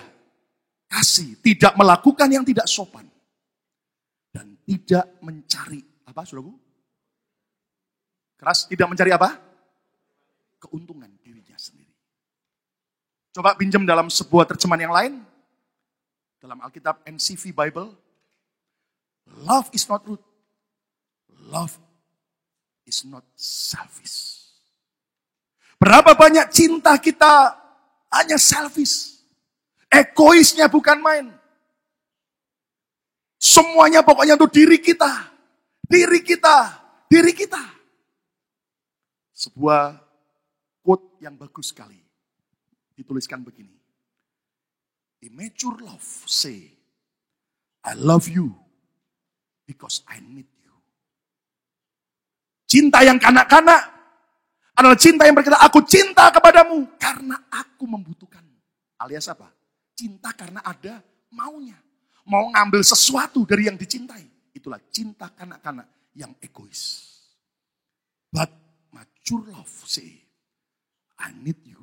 kasih, tidak melakukan yang tidak sopan. Dan tidak mencari, apa saudaraku? Keras, tidak mencari apa? Keuntungan dirinya sendiri. Coba pinjam dalam sebuah terjemahan yang lain. Dalam Alkitab NCV Bible. Love is not rude. Love is not selfish. Berapa banyak cinta kita hanya selfish. Egoisnya bukan main. Semuanya pokoknya untuk diri kita. Diri kita. Diri kita. Sebuah quote yang bagus sekali. Dituliskan begini. Immature love say, I love you because I need you. Cinta yang kanak-kanak adalah cinta yang berkata, aku cinta kepadamu karena aku membutuhkanmu. Alias apa? Cinta karena ada maunya. Mau ngambil sesuatu dari yang dicintai. Itulah cinta kanak-kanak yang egois. But mature love say, I need you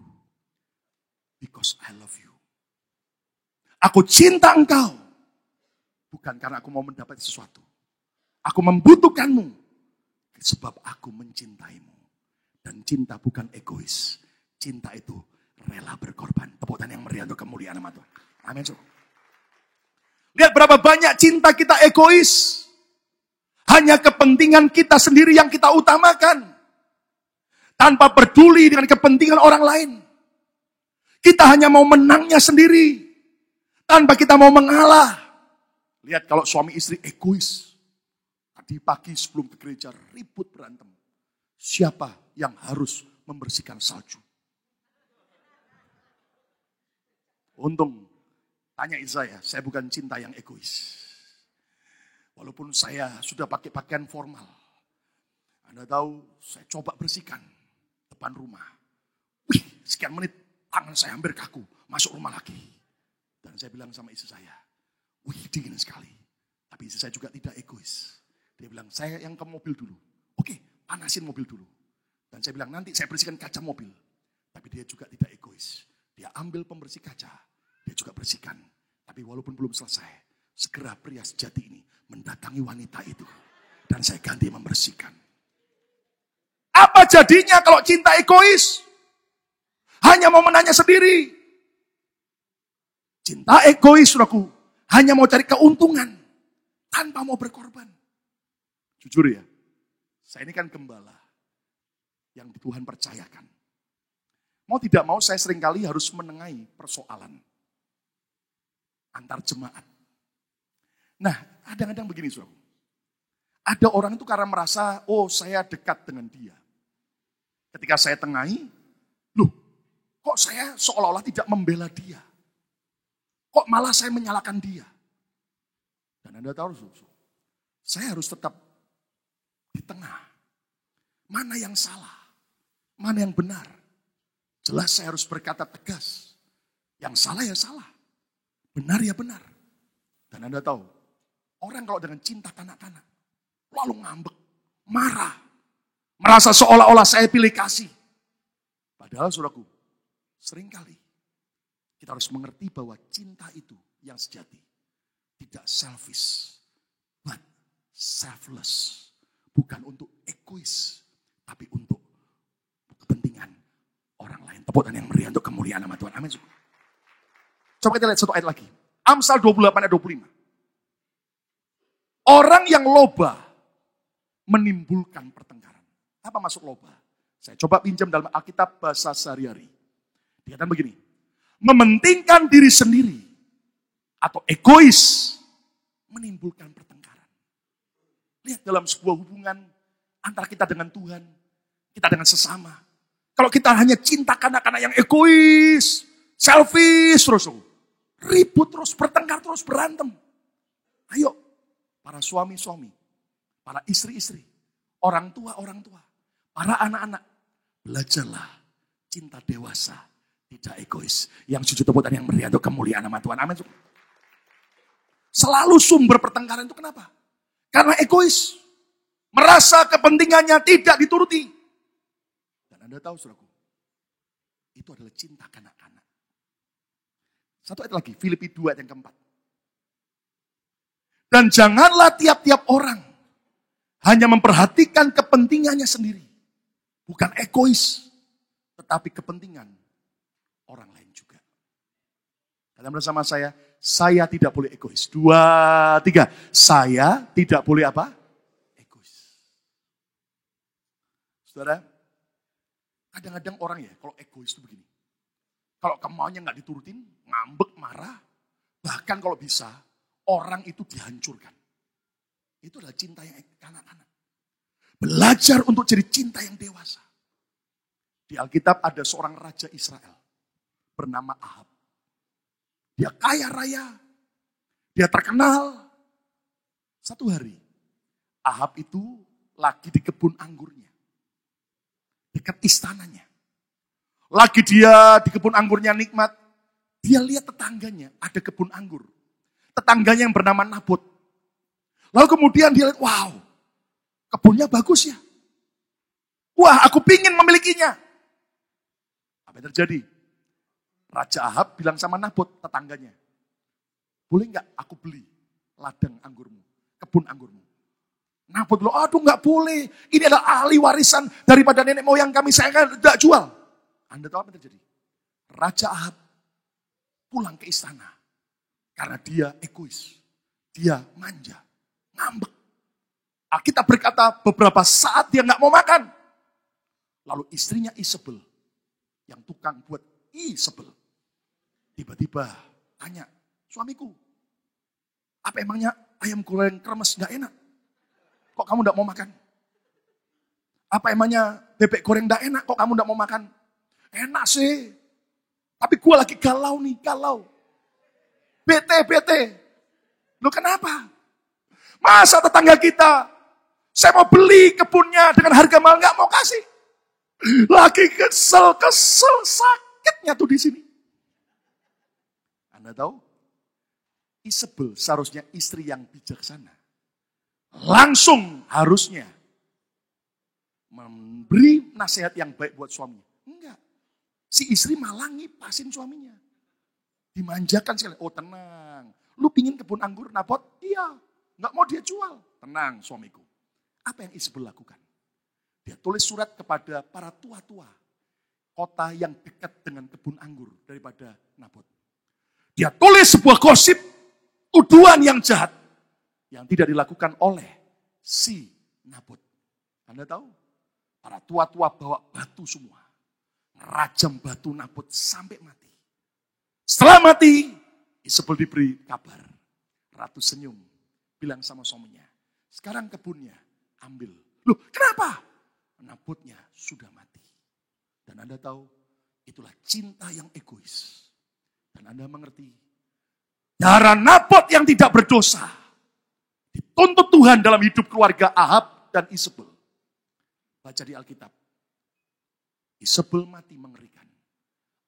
because I love you. Aku cinta engkau. Bukan karena aku mau mendapat sesuatu. Aku membutuhkanmu. Sebab aku mencintaimu. Dan cinta bukan egois. Cinta itu rela berkorban. Tepuk tangan yang meriah untuk kemuliaan nama Tuhan. Amin. Lihat berapa banyak cinta kita egois. Hanya kepentingan kita sendiri yang kita utamakan. Tanpa peduli dengan kepentingan orang lain. Kita hanya mau menangnya sendiri. Tanpa kita mau mengalah. Lihat kalau suami istri egois. Tadi pagi sebelum ke gereja ribut berantem. Siapa yang harus membersihkan salju? Untung, tanya saya bukan cinta yang egois. Walaupun saya sudah pakai pakaian formal. Anda tahu, saya coba bersihkan depan rumah. Wih, sekian menit, tangan saya hampir kaku. Masuk rumah lagi. Dan saya bilang sama istri saya, wih dingin sekali. Tapi istri saya juga tidak egois. Dia bilang, saya yang ke mobil dulu. Oke, panasin mobil dulu. Dan saya bilang, nanti saya bersihkan kaca mobil. Tapi dia juga tidak egois. Dia ambil pembersih kaca. Dia juga bersihkan. Tapi walaupun belum selesai, segera pria sejati ini mendatangi wanita itu. Dan saya ganti membersihkan. Apa jadinya kalau cinta egois? Hanya mau menanya sendiri. Cinta egois, saudaraku, hanya mau cari keuntungan. Tanpa mau berkorban. Jujur ya, saya ini kan gembala yang Tuhan percayakan. Mau tidak mau saya seringkali harus menengahi persoalan antar jemaat. Nah, kadang-kadang begini, saudara. Ada orang itu karena merasa, oh saya dekat dengan dia. Ketika saya tengahi, loh kok saya seolah-olah tidak membela dia. Kok malah saya menyalahkan dia. Dan Anda tahu, saya harus tetap di tengah. Mana yang salah? Mana yang benar? Jelas saya harus berkata tegas. Yang salah ya salah. Benar ya benar. Dan Anda tahu, orang kalau dengan cinta kanak-kanak, lalu ngambek, marah. Merasa seolah-olah saya pilih kasih. Padahal saudaraku, seringkali kita harus mengerti bahwa cinta itu yang sejati. Tidak selfish, but selfless. Bukan untuk egois, tapi untuk kepentingan orang lain. Tepuk tangan yang meriah untuk kemuliaan nama Tuhan. Amin. Coba kita lihat satu ayat lagi. Amsal 28 ayat 25. Orang yang loba menimbulkan pertengkaran. Apa maksud loba? Saya coba pinjam dalam Alkitab bahasa sehari-hari. Dikatakan begini. Mementingkan diri sendiri atau egois menimbulkan pertengkaran. Lihat dalam sebuah hubungan antara kita dengan Tuhan, kita dengan sesama. Kalau kita hanya cinta kanak-kanak yang egois, selfish terus, ribut terus, bertengkar terus, berantem. Ayo, para suami-suami, para istri-istri, orang tua, para anak-anak, belajarlah cinta dewasa, tidak egois. Yang sujud tepuk tangan yang meriah untuk kemuliaan nama Tuhan. Amin. Selalu sumber pertengkaran itu kenapa? Karena egois. Merasa kepentingannya tidak dituruti. Dan Anda tahu, saudaraku, itu adalah cinta kanak-kanak. Satu ayat lagi, Filipi 2 ayat yang keempat. Dan janganlah tiap-tiap orang hanya memperhatikan kepentingannya sendiri. Bukan egois, tetapi kepentingan orang lain juga. Katakan bersama saya tidak boleh egois. 2, 3. Saya tidak boleh apa? Egois. Saudara, kadang-kadang orang ya, kalau egois itu begini. Kalau kemauannya nggak diturutin, ngambek, marah. Bahkan kalau bisa, orang itu dihancurkan. Itu adalah cinta yang kanak-kanak. Belajar untuk jadi cinta yang dewasa. Di Alkitab ada seorang raja Israel bernama Ahab. Dia kaya raya, dia terkenal. Satu hari, Ahab itu lagi di kebun anggurnya, dekat istananya. Lagi dia di kebun anggurnya nikmat, dia lihat tetangganya ada kebun anggur. Tetangganya yang bernama Nabot. Lalu kemudian dia lihat, wow, kebunnya bagus ya. Wah, aku pingin memilikinya. Apa yang terjadi? Raja Ahab bilang sama Nabot, tetangganya, boleh nggak aku beli ladang anggurmu, kebun anggurmu? Nabot bilang, aduh nggak boleh, ini adalah ahli warisan daripada nenek moyang kami, saya kan tidak jual. Anda tahu apa yang terjadi? Raja Ahab pulang ke istana karena dia egois, dia manja, ngambek. Alkitab berkata beberapa saat dia nggak mau makan. Lalu istrinya Isabel, yang tukang buat Isabel, tiba-tiba tanya, suamiku, apa emangnya ayam goreng kremes gak enak? Kok kamu gak mau makan? Apa emangnya bebek goreng gak enak? Kok kamu gak mau makan? Enak sih. Tapi gue lagi galau nih, galau. Bete. Loh kenapa? Masa tetangga kita, saya mau beli kebunnya dengan harga mahal gak mau kasih? Lagi kesel, sakitnya tuh di sini. Anda tahu? Isabel seharusnya istri yang bijaksana. Langsung harusnya memberi nasihat yang baik buat suaminya. Enggak. Si istri malah ngipasin suaminya. Dimanjakan sekali. Oh tenang. Lu pingin kebun anggur Nabot? Iya. Enggak mau dia jual. Tenang suamiku. Apa yang Isabel lakukan? Dia tulis surat kepada para tua-tua kota yang dekat dengan kebun anggur daripada Nabot. Dia tulis sebuah gosip, tuduhan yang jahat, yang tidak dilakukan oleh si Nabot. Anda tahu? Para tua-tua bawa batu semua. Rajam batu Nabot sampai mati. Setelah mati, Isabel diberi kabar. Ratu senyum, bilang sama suaminya, sekarang kebunnya ambil. Loh kenapa? Nabotnya sudah mati. Dan Anda tahu, itulah cinta yang egois. Dan Anda mengerti, darah Nabot yang tidak berdosa dituntut Tuhan dalam hidup keluarga Ahab dan Isabel. Baca di Alkitab. Isabel mati mengerikan.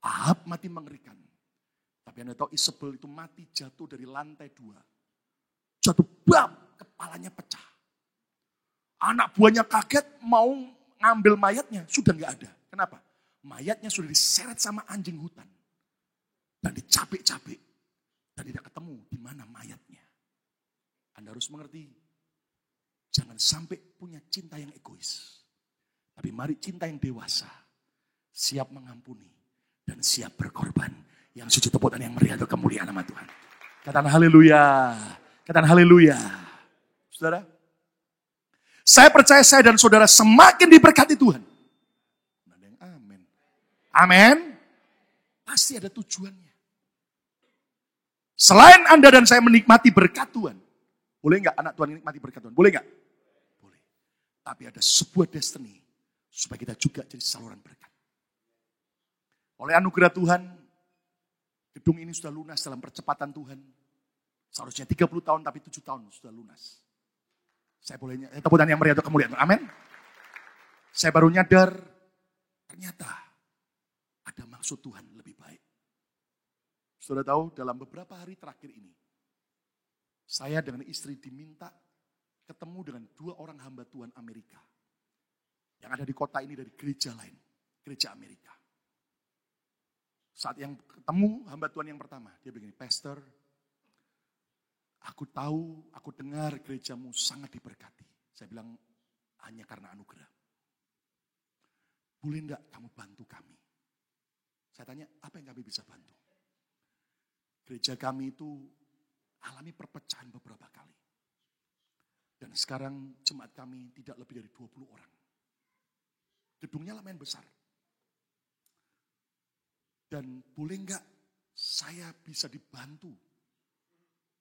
Ahab mati mengerikan. Tapi Anda tahu Isabel itu mati jatuh dari lantai 2. Jatuh bam, kepalanya pecah. Anak buahnya kaget mau ngambil mayatnya, sudah nggak ada. Kenapa? Mayatnya sudah diseret sama anjing hutan. Dan dicapik-capik. Dan tidak ketemu di mana mayatnya. Anda harus mengerti. Jangan sampai punya cinta yang egois. Tapi mari cinta yang dewasa. Siap mengampuni. Dan siap berkorban. Yang sujud tepuk tangan yang meriah untuk kemuliaan nama Tuhan. Katakan haleluya. Katakan haleluya. Saudara, saya percaya saya dan saudara semakin diberkati Tuhan. Ada yang amin. Amin. Pasti ada tujuannya. Selain Anda dan saya menikmati berkat Tuhan. Boleh enggak anak Tuhan menikmati berkat Tuhan? Boleh enggak? Boleh. Tapi ada sebuah destiny. Supaya kita juga jadi saluran berkat. Oleh anugerah Tuhan, gedung ini sudah lunas dalam percepatan Tuhan. Seharusnya 30 tahun tapi 7 tahun sudah lunas. Saya boleh tepuk tangan yang meriah untuk kemuliaan. Amin. Saya baru nyadar, ternyata ada maksud Tuhan lebih baik. Sudah tahu dalam beberapa hari terakhir ini, saya dengan istri diminta ketemu dengan 2 orang hamba Tuhan Amerika. Yang ada di kota ini dari gereja lain, gereja Amerika. Saat yang ketemu hamba Tuhan yang pertama, dia begini, Pastor, aku tahu, aku dengar gerejamu sangat diberkati. Saya bilang, hanya karena anugerah. Boleh enggak kamu bantu kami? Saya tanya, apa yang kami bisa bantu? Gereja kami itu alami perpecahan beberapa kali. Dan sekarang jemaat kami tidak lebih dari 20 orang. Gedungnya lumayan besar. Dan boleh enggak saya bisa dibantu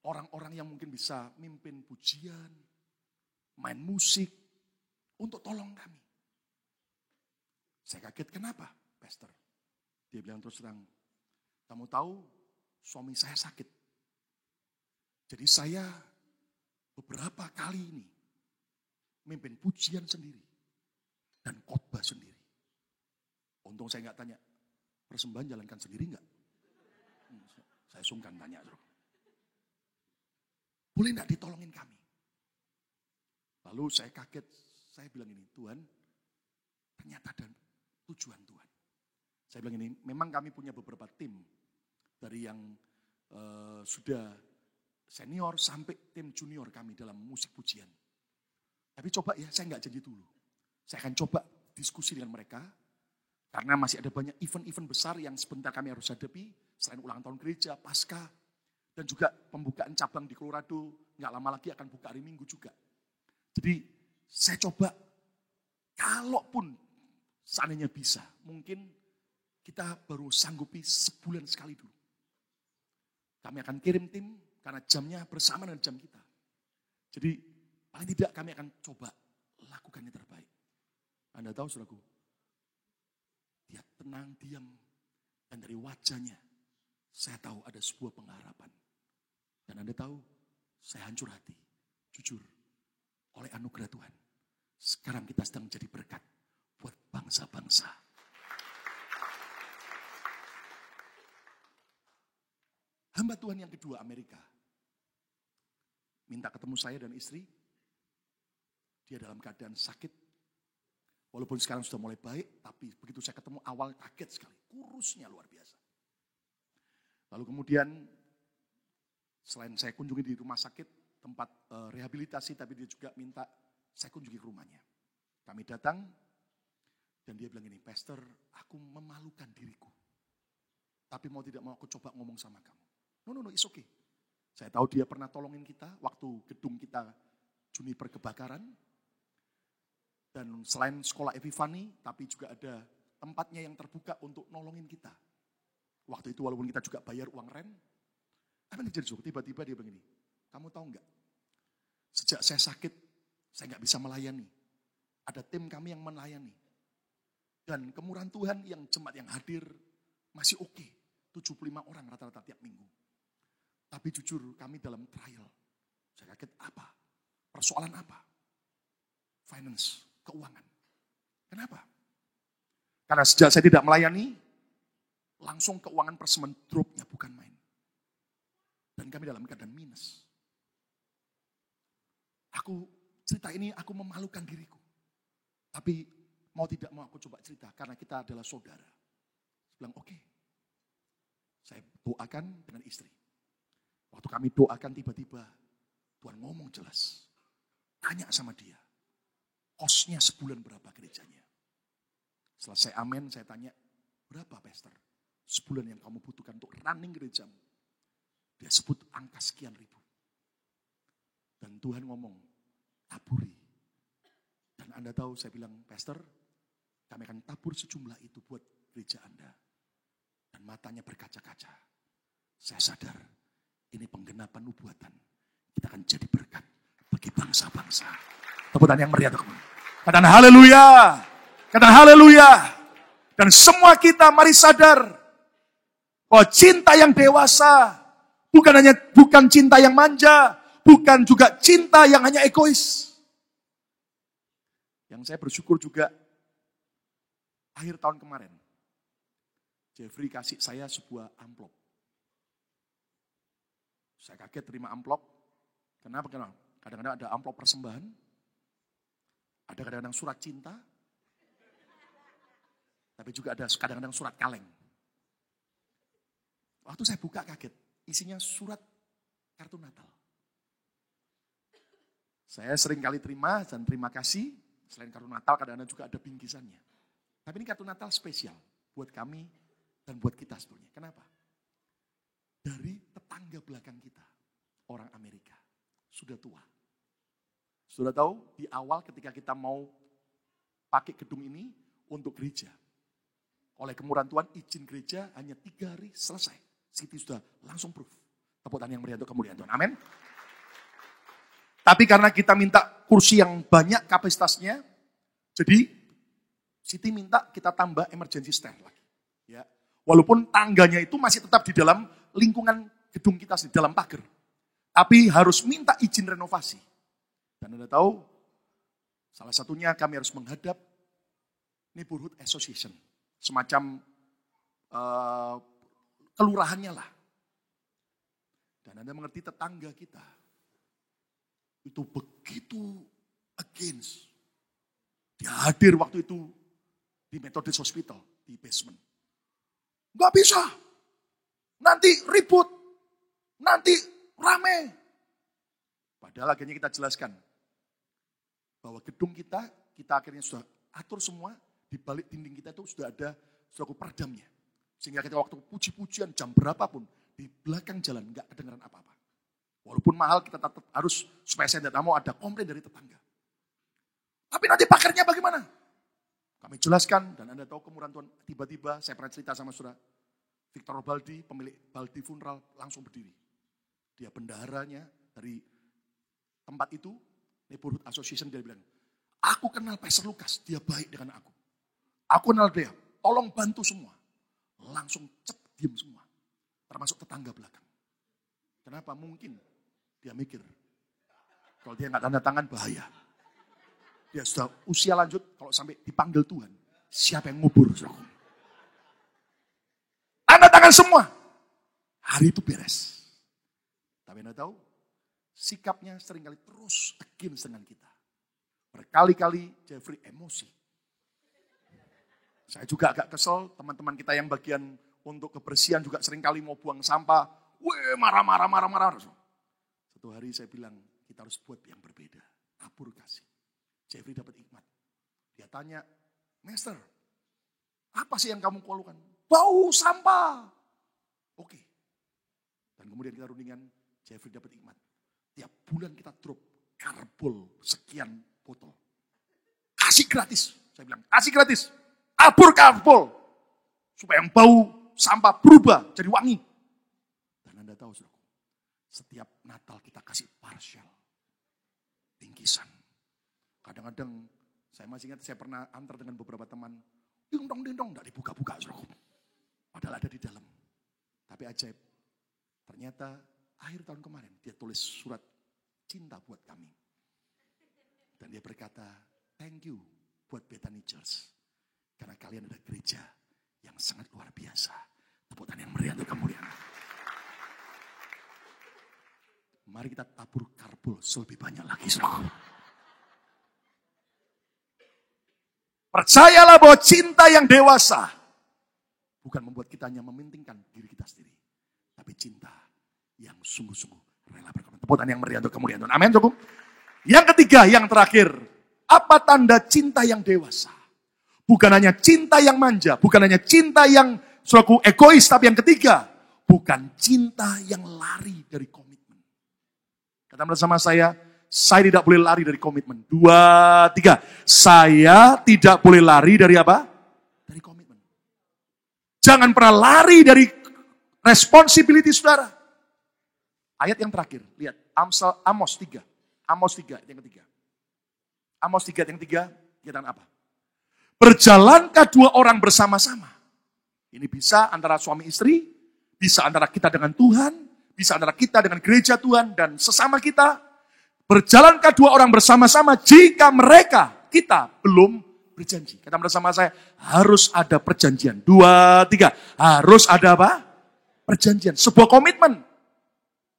orang-orang yang mungkin bisa mimpin pujian, main musik, untuk tolong kami. Saya kaget, kenapa, Pastor? Dia bilang terus terang, kamu tahu suami saya sakit. Jadi saya beberapa kali ini mimpin pujian sendiri dan khotbah sendiri. Untung saya nggak tanya, persembahan jalankan sendiri nggak? Saya sungkan tanya. Boleh nggak ditolongin kami? Lalu saya kaget, saya bilang ini, Tuhan, ternyata ada tujuan Tuhan. Saya bilang ini, memang kami punya beberapa tim. Dari yang sudah senior sampai tim junior kami dalam musik pujian. Tapi coba ya, saya nggak janji dulu. Saya akan coba diskusi dengan mereka. Karena masih ada banyak event-event besar yang sebentar kami harus hadapi. Selain ulang tahun gereja, Paskah. Dan juga pembukaan cabang di Colorado. Nggak lama lagi akan buka hari Minggu juga. Jadi saya coba, kalaupun seandainya bisa, mungkin kita baru sanggupi sebulan sekali dulu. Kami akan kirim tim karena jamnya bersama dengan jam kita. Jadi paling tidak kami akan coba lakukan yang terbaik. Anda tahu saudaraku, dia tenang, diam. Dan dari wajahnya saya tahu ada sebuah pengharapan. Dan Anda tahu, saya hancur hati. Jujur, oleh anugerah Tuhan. Sekarang kita sedang menjadi berkat buat bangsa-bangsa. Hamba Tuhan yang kedua, Amerika. Minta ketemu saya dan istri. Dia dalam keadaan sakit. Walaupun sekarang sudah mulai baik, tapi begitu saya ketemu awal kaget sekali. Kurusnya luar biasa. Lalu kemudian, selain saya kunjungi di rumah sakit, tempat rehabilitasi, tapi dia juga minta saya kunjungi ke rumahnya. Kami datang, dan dia bilang ini, Pastor, aku memalukan diriku. Tapi mau tidak mau aku coba ngomong sama kamu. No, it's okay. Saya tahu dia pernah tolongin kita waktu gedung kita Juniper kebakaran. Dan selain sekolah Epifani, tapi juga ada tempatnya yang terbuka untuk nolongin kita. Waktu itu walaupun kita juga bayar uang rent. Apa yang terjadi? Tiba-tiba dia begini, kamu tahu enggak? Sejak saya sakit, saya enggak bisa melayani. Ada tim kami yang melayani. Dan kemurahan Tuhan yang jemaat yang hadir masih oke. 75 orang rata-rata tiap minggu. Tapi jujur kami dalam trial. Saya kaget apa? Persoalan apa? Finance, keuangan. Kenapa? Karena sejak saya tidak melayani, langsung keuangan persemen dropnya bukan main. Dan kami dalam keadaan minus. Cerita ini aku memalukan diriku. Tapi mau tidak mau aku coba cerita karena kita adalah saudara. Saya bilang oke. Saya doakan dengan istri. Waktu kami doakan tiba-tiba Tuhan ngomong jelas. Tanya sama dia. Kosnya sebulan berapa gerejanya? Setelah saya amin, saya tanya, berapa Pastor? sebulan yang kamu butuhkan untuk running gerejamu. Dia sebut angka sekian ribu. Dan Tuhan ngomong, taburi. Dan Anda tahu, saya bilang, Pastor, kami akan tabur sejumlah itu buat gereja Anda. Dan matanya berkaca-kaca. Saya sadar, ini penggenapan nubuatan. Kita akan jadi berkat bagi bangsa-bangsa. Tepuk tangan yang meriah. Katakan haleluya. Katakan haleluya. Dan semua kita mari sadar bahwa cinta yang dewasa bukan cinta yang manja, bukan juga cinta yang hanya egois. Yang saya bersyukur juga akhir tahun kemarin Jeffrey kasih saya sebuah amplop. Saya kaget terima amplop. Kenapa? Kadang-kadang ada amplop persembahan, ada kadang-kadang surat cinta, tapi juga ada kadang-kadang surat kaleng. Waktu saya buka kaget, isinya surat kartu Natal. Saya sering kali terima dan terima kasih. Selain kartu Natal, kadang-kadang juga ada bingkisannya. Tapi ini kartu Natal spesial buat kami dan buat kita sebetulnya. Kenapa? Dari tetangga belakang kita, orang Amerika, sudah tua. Sudah tahu, di awal ketika kita mau pakai gedung ini untuk gereja, oleh kemurahan Tuhan, izin gereja hanya 3 hari selesai. Siti sudah langsung proof. Tepuk tangan yang meriah untuk kemuliaan Tuhan. Amin. Tapi karena kita minta kursi yang banyak kapasitasnya, jadi Siti minta kita tambah emergency stand lagi. Ya. Walaupun tangganya itu masih tetap di dalam lingkungan gedung kita, di dalam pagar. Tapi harus minta izin renovasi. Dan Anda tahu, salah satunya kami harus menghadap Neighborhood Association. Semacam kelurahannya lah. Dan Anda mengerti tetangga kita. Itu begitu against. Dia hadir waktu itu di Methodist Hospital, di basement. Gak bisa. Nanti ribut. Nanti rame. Padahal akhirnya kita jelaskan. Bahwa gedung kita akhirnya sudah atur semua. Di balik dinding kita itu sudah ada suatu peredamnya. Sehingga kita waktu puji-pujian jam berapapun. Di belakang jalan gak kedengeran apa-apa. Walaupun mahal kita tetap harus supaya saya tidak mau ada komplain dari tetangga. Tapi nanti pakarnya bagaimana? Kami jelaskan dan Anda tahu kemurahan Tuhan. Tiba-tiba saya pernah cerita sama saudara Victor Baldi, pemilik Baldi Funeral langsung berdiri. Dia bendaharanya dari tempat itu, Neighborhood Association, dia bilang, aku kenal Pastor Lukas, dia baik dengan aku. Aku kenal dia, tolong bantu semua. Langsung diam semua, termasuk tetangga belakang. Kenapa? Mungkin dia mikir, kalau dia nggak tanda tangan bahaya. Dia sudah usia lanjut, kalau sampai dipanggil Tuhan, siapa yang ngubur? Tanda tangan semua. Hari itu beres. Tapi Anda tahu, sikapnya seringkali terus against dengan kita. Berkali-kali Jeffrey emosi. Saya juga agak kesel, teman-teman kita yang bagian untuk kebersihan juga seringkali mau buang sampah. Weh, marah. Satu hari saya bilang, kita harus buat yang berbeda. Tabur kasih. Jeffrey dapat hikmat. Dia tanya, Master, apa sih yang kamu keluhkan? Bau sampah. Oke. Dan kemudian kita rundingan, Jeffrey dapat hikmat. Tiap bulan kita drop karbol sekian botol. Kasih gratis. Saya bilang, kasih gratis. Tabur karbol. Supaya yang bau sampah berubah jadi wangi. Dan Anda tahu, saudara, setiap Natal kita kasih partial. Bingkisan. Kadang-kadang, saya masih ingat saya pernah antar dengan beberapa teman. Ding-dong, tidak dibuka-buka, saudara. Padahal ada di dalam. Tapi ajaib. Ternyata akhir tahun kemarin dia tulis surat cinta buat kami. Dan dia berkata, thank you buat Bethany Church. Karena kalian ada gereja yang sangat luar biasa. Tepuk tangan yang meriah untuk kemuliaan. Mari kita tabur karbol lebih banyak lagi. Percayalah bahwa cinta yang dewasa bukan membuat kita hanya mementingkan diri kita sendiri. Tapi cinta yang sungguh-sungguh rela berkorban. Tepuk tangan yang meriah untuk kemuliaan Tuhan. Amin, cukup. Yang ketiga, yang terakhir. Apa tanda cinta yang dewasa? Bukan hanya cinta yang manja, bukan hanya cinta yang saudaraku, egois. Tapi yang ketiga, bukan cinta yang lari dari komitmen. Kata bersama saya tidak boleh lari dari komitmen. 2, 3. Saya tidak boleh lari dari apa? Dari komitmen. Jangan pernah lari dari responsibility saudara. Ayat yang terakhir, lihat. Amos 3. Amos 3 yang ketiga. Amos 3 yang ketiga, katakan apa? Berjalankah dua orang bersama-sama? Ini bisa antara suami istri, bisa antara kita dengan Tuhan, bisa antara kita dengan gereja Tuhan dan sesama kita. Berjalankah dua orang bersama-sama jika kita belum berjanji? Kata bersama saya, harus ada perjanjian. 2, 3. Harus ada apa? Perjanjian. Sebuah komitmen.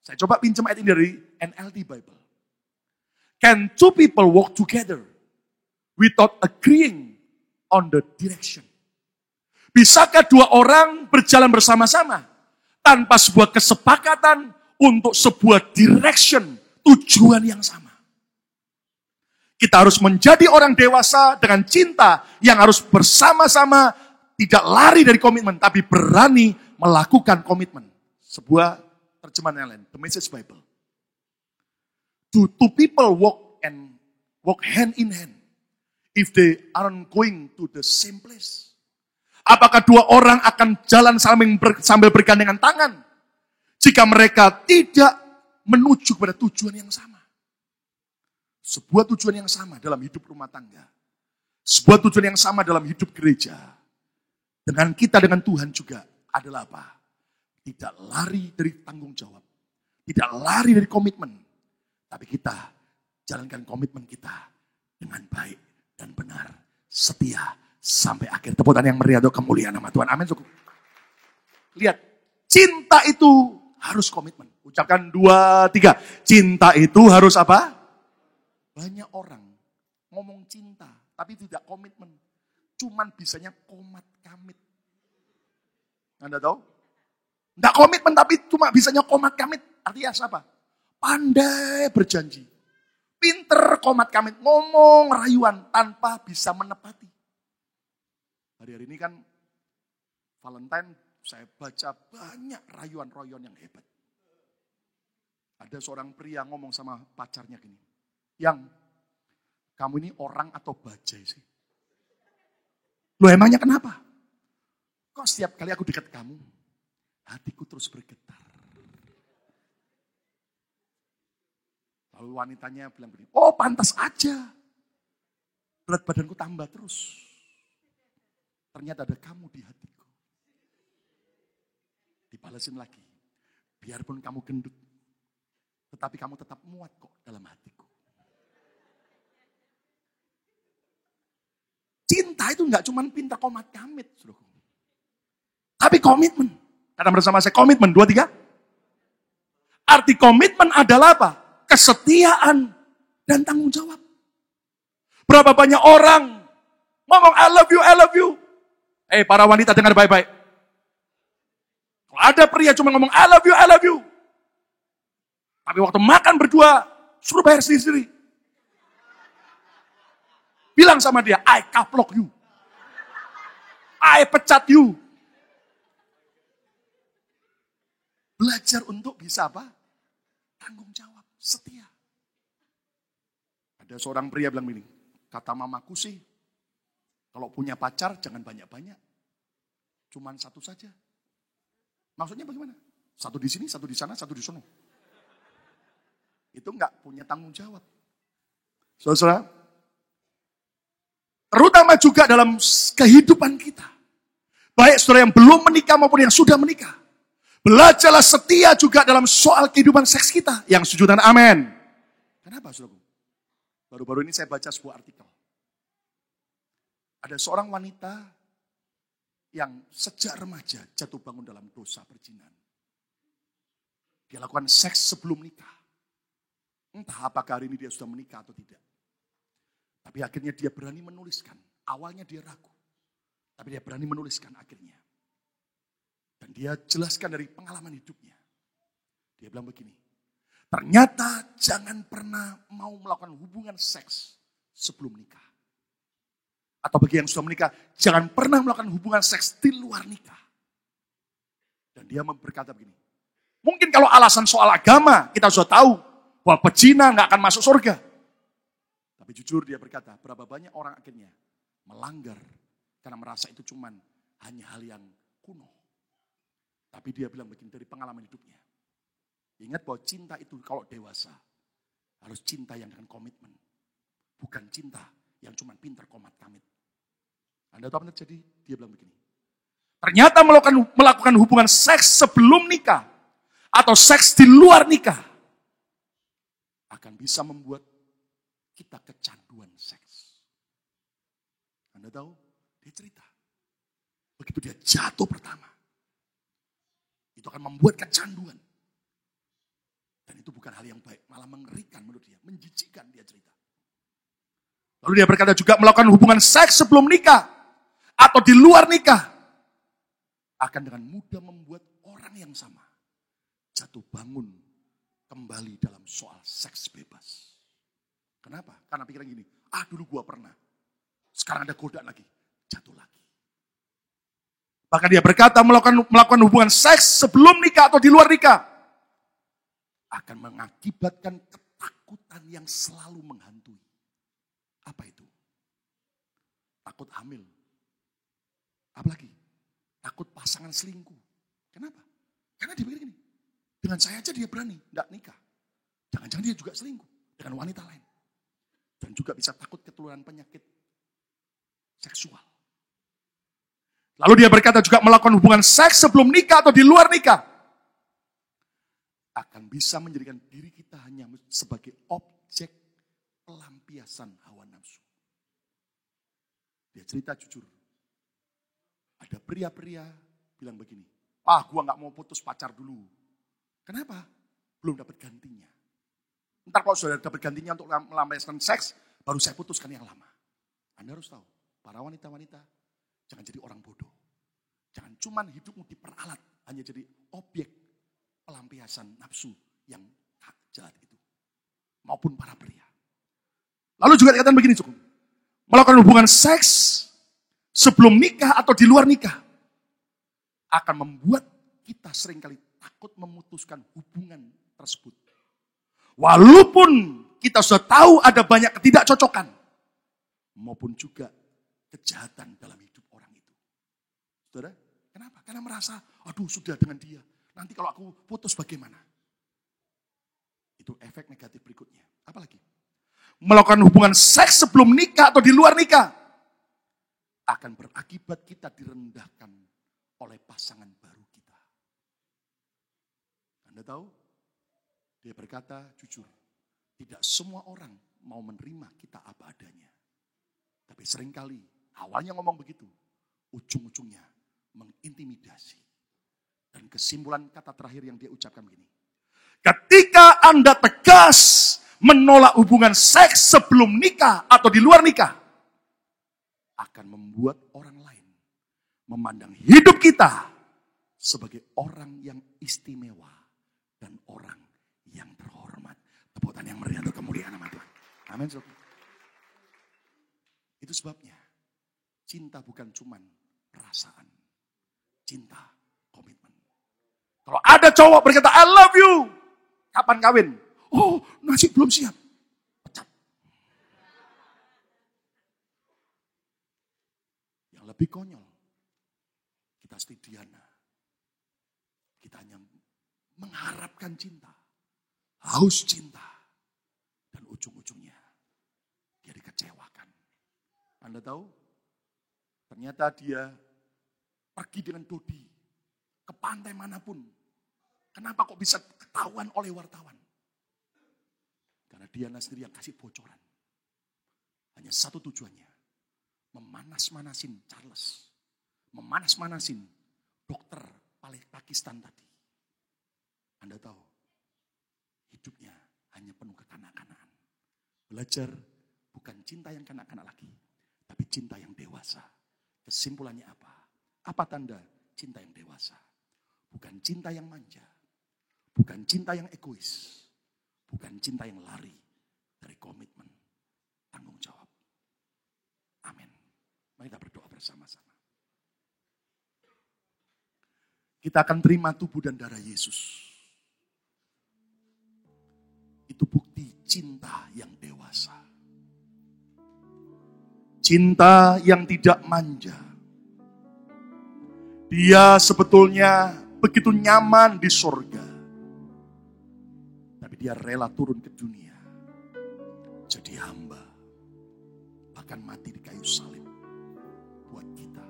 Saya coba pinjam ayat ini dari NLT Bible. Can two people walk together without agreeing on the direction? Bisakah dua orang berjalan bersama-sama tanpa sebuah kesepakatan untuk sebuah direction, tujuan yang sama? Kita harus menjadi orang dewasa dengan cinta yang harus bersama-sama, tidak lari dari komitmen, tapi berani melakukan komitmen. Sebuah terjemahan yang lain, The Message Bible. Do two people walk hand in hand if they aren't going to the same place? Apakah dua orang akan jalan sambil bergandengan tangan jika mereka tidak menuju pada tujuan yang sama? Sebuah tujuan yang sama dalam hidup rumah tangga. Sebuah tujuan yang sama dalam hidup gereja. Dengan kita, dengan Tuhan juga adalah apa? Tidak lari dari tanggung jawab. Tidak lari dari komitmen. Tapi kita jalankan komitmen kita dengan baik dan benar. Setia sampai akhir. Tepuk tangan yang meriah untuk kemuliaan nama Tuhan. Amin. Lihat, cinta itu harus komitmen. Ucapkan 2, 3. Cinta itu harus apa? Banyak orang ngomong cinta, tapi tidak komitmen. Cuman bisanya komat kamit. Anda tahu? Tidak komitmen, tapi cuma bisanya komat kamit. Artinya apa? Pandai berjanji. Pinter komat kamit. Ngomong rayuan tanpa bisa menepati. Hari-hari ini kan Valentine, saya baca banyak rayuan-rayuan yang hebat. Ada seorang pria ngomong sama pacarnya gini. Yang, kamu ini orang atau bajai sih? Loh emangnya kenapa? Kok setiap kali aku dekat kamu, hatiku terus bergetar. Lalu wanitanya bilang begini, oh pantas aja. Berat badanku tambah terus. Ternyata ada kamu di hatiku. Dibalasin lagi. Biarpun kamu gendut, tetapi kamu tetap muat kok dalam hatiku. Cinta itu enggak cuma pintar komat kamit, saudaraku. Tapi komitmen. Kata bersama saya, komitmen. 2, 3. Arti komitmen adalah apa? Kesetiaan dan tanggung jawab. Berapa banyak orang ngomong I love you, I love you. Para wanita dengar baik-baik. Kalau ada pria cuma ngomong I love you, I love you. Tapi waktu makan berdua, suruh bayar sendiri-sendiri. Bilang sama dia, I kaplok you. I pecat you. Belajar untuk bisa apa? Tanggung jawab, setia. Ada seorang pria bilang begini, kata mamaku sih, kalau punya pacar jangan banyak-banyak. Cuman satu saja. Maksudnya bagaimana? Satu di sini, satu di sana, satu di sana. Itu enggak punya tanggung jawab. Saudara, terutama juga dalam kehidupan kita. Baik saudara yang belum menikah maupun yang sudah menikah. Belajarlah setia juga dalam soal kehidupan seks kita. Yang setuju dan amin. Kenapa saudara? Baru-baru ini saya baca sebuah artikel. Ada seorang wanita yang sejak remaja jatuh bangun dalam dosa perzinahan. Dia lakukan seks sebelum nikah. Entah apakah hari ini dia sudah menikah atau tidak. Tapi akhirnya dia berani menuliskan. Awalnya dia ragu. Tapi dia berani menuliskan akhirnya. Dan dia jelaskan dari pengalaman hidupnya. Dia bilang begini. Ternyata jangan pernah mau melakukan hubungan seks sebelum nikah. Atau bagi yang sudah menikah, jangan pernah melakukan hubungan seks di luar nikah. dia berkata begini, mungkin kalau alasan soal agama, kita sudah tahu bahwa pezina nggak akan masuk surga. Tapi jujur dia berkata, berapa banyak orang akhirnya melanggar karena merasa itu cuman hanya hal yang kuno. Tapi dia bilang begini dari pengalaman hidupnya. Ingat bahwa cinta itu kalau dewasa, harus cinta yang dengan komitmen. Bukan cinta yang cuman pintar komat kamit. Anda tahu apa yang terjadi? Dia bilang begini. Ternyata melakukan hubungan seks sebelum nikah atau seks di luar nikah akan bisa membuat kita kecanduan seks. Anda tahu? Dia cerita. Begitu dia jatuh pertama, itu akan membuat kecanduan. Dan itu bukan hal yang baik, malah mengerikan menurut dia, menjijikkan dia cerita. Lalu dia berkata juga melakukan hubungan seks sebelum nikah atau di luar nikah akan dengan mudah membuat orang yang sama jatuh bangun kembali dalam soal seks bebas. Kenapa? Karena pikiran gini, dulu gua pernah, sekarang ada godaan lagi, jatuh lagi. Bahkan dia berkata melakukan hubungan seks sebelum nikah atau di luar nikah akan mengakibatkan ketakutan yang selalu menghantui. Apa itu? Takut hamil. Apalagi? Takut pasangan selingkuh. Kenapa? Karena dia pikir gini, dengan saya aja dia berani, tidak nikah. Jangan-jangan dia juga selingkuh dengan wanita lain. Dan juga bisa takut ketularan penyakit seksual. Lalu dia berkata juga melakukan hubungan seks sebelum nikah atau di luar nikah akan bisa menjadikan diri kita hanya sebagai objek pelampiasan hawa nafsu. Dia cerita jujur. Ada pria-pria bilang begini, gua gak mau putus pacar dulu. Kenapa? Belum dapat gantinya. Ntar kalau sudah dapat gantinya untuk melampiaskan seks, baru saya putuskan yang lama. Anda harus tahu, para wanita-wanita, jangan jadi orang bodoh. Jangan cuman hidupmu diperalat, hanya jadi objek pelampiasan nafsu yang jahat itu. Maupun para pria. Lalu juga dikatakan begini cukup. Melakukan hubungan seks sebelum nikah atau di luar nikah akan membuat kita seringkali takut memutuskan hubungan tersebut. Walaupun kita sudah tahu ada banyak ketidakcocokan maupun juga kejahatan dalam hidup orang itu. Saudara, kenapa? Karena merasa, sudah dengan dia. Nanti kalau aku putus bagaimana? Itu efek negatif berikutnya. Apalagi? Melakukan hubungan seks sebelum nikah atau di luar nikah akan berakibat kita direndahkan oleh pasangan baru kita. Anda tahu? Dia berkata jujur, tidak semua orang mau menerima kita apa adanya. Tapi seringkali awalnya ngomong begitu, ujung-ujungnya mengintimidasi. Dan kesimpulan kata terakhir yang dia ucapkan begini. Ketika Anda tegas menolak hubungan seks sebelum nikah atau di luar nikah, akan membuat orang lain memandang hidup kita sebagai orang yang istimewa dan orang yang terhormat. Tepuk tangan yang meriah untuk kemuliaan nama Tuhan. Amin. Itu sebabnya cinta bukan cuman perasaan. Cinta komitmen. Kalau ada cowok berkata I love you, kapan kawin? Nasi belum siap. Pecat. Yang lebih konyol, kita setidiana. Kita hanya mengharapkan cinta, haus cinta, dan ujung-ujungnya dia dikecewakan. Anda tahu? Ternyata dia pergi dengan Dodi ke pantai manapun. Kenapa kok bisa ketahuan oleh wartawan? Karena Diana sendiri yang kasih bocoran. Hanya satu tujuannya. Memanas-manasin Charles. Memanas-manasin dokter Pakistan tadi. Anda tahu, hidupnya hanya penuh kekanak-kanakan. Belajar bukan cinta yang kanak-kanak lagi, tapi cinta yang dewasa. Kesimpulannya apa? Apa tanda cinta yang dewasa? Bukan cinta yang manja, bukan cinta yang egois, bukan cinta yang lari dari komitmen, tanggung jawab. Amin. Mari kita berdoa bersama-sama. kita akan terima tubuh dan darah Yesus. Itu bukti cinta yang dewasa. Cinta yang tidak manja. Dia sebetulnya begitu nyaman di surga. Tapi dia rela turun ke dunia. Jadi hamba. Bahkan mati di kayu salib. Buat kita.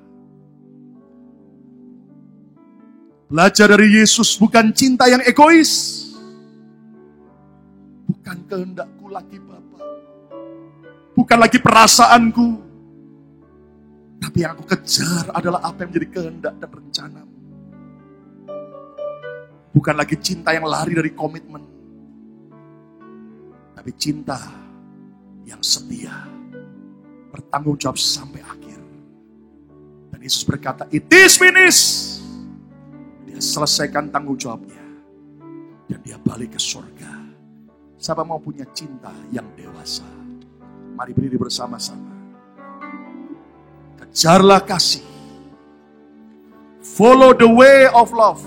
Belajar dari Yesus bukan cinta yang egois. Bukan kehendakku lagi Bapa. Bukan lagi perasaanku. Tapi yang aku kejar adalah apa yang menjadi kehendak dan rencanamu. Bukan lagi cinta yang lari dari komitmen. Tapi cinta yang setia. Bertanggung jawab sampai akhir. Dan Yesus berkata, it is finished. Dia selesaikan tanggung jawabnya. Dan dia balik ke surga. Siapa mau punya cinta yang dewasa? Mari berdiri bersama-sama. Kejarlah kasih. Follow the way of love.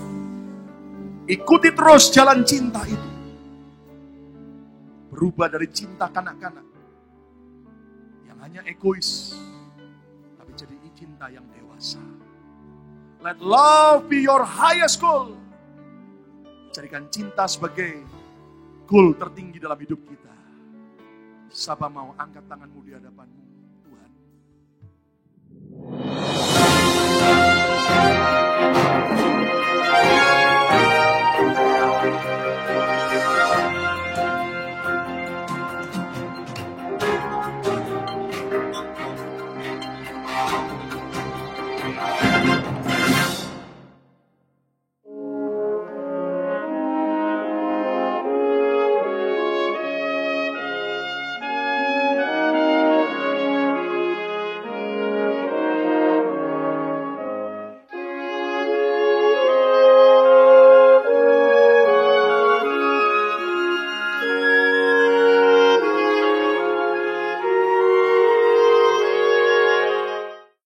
Ikuti terus jalan cinta itu. Berubah dari cinta kanak-kanak yang hanya egois, tapi jadi cinta yang dewasa. Let love be your highest goal. Jadikan cinta sebagai goal tertinggi dalam hidup kita. Siapa mau angkat tanganmu di hadapanmu?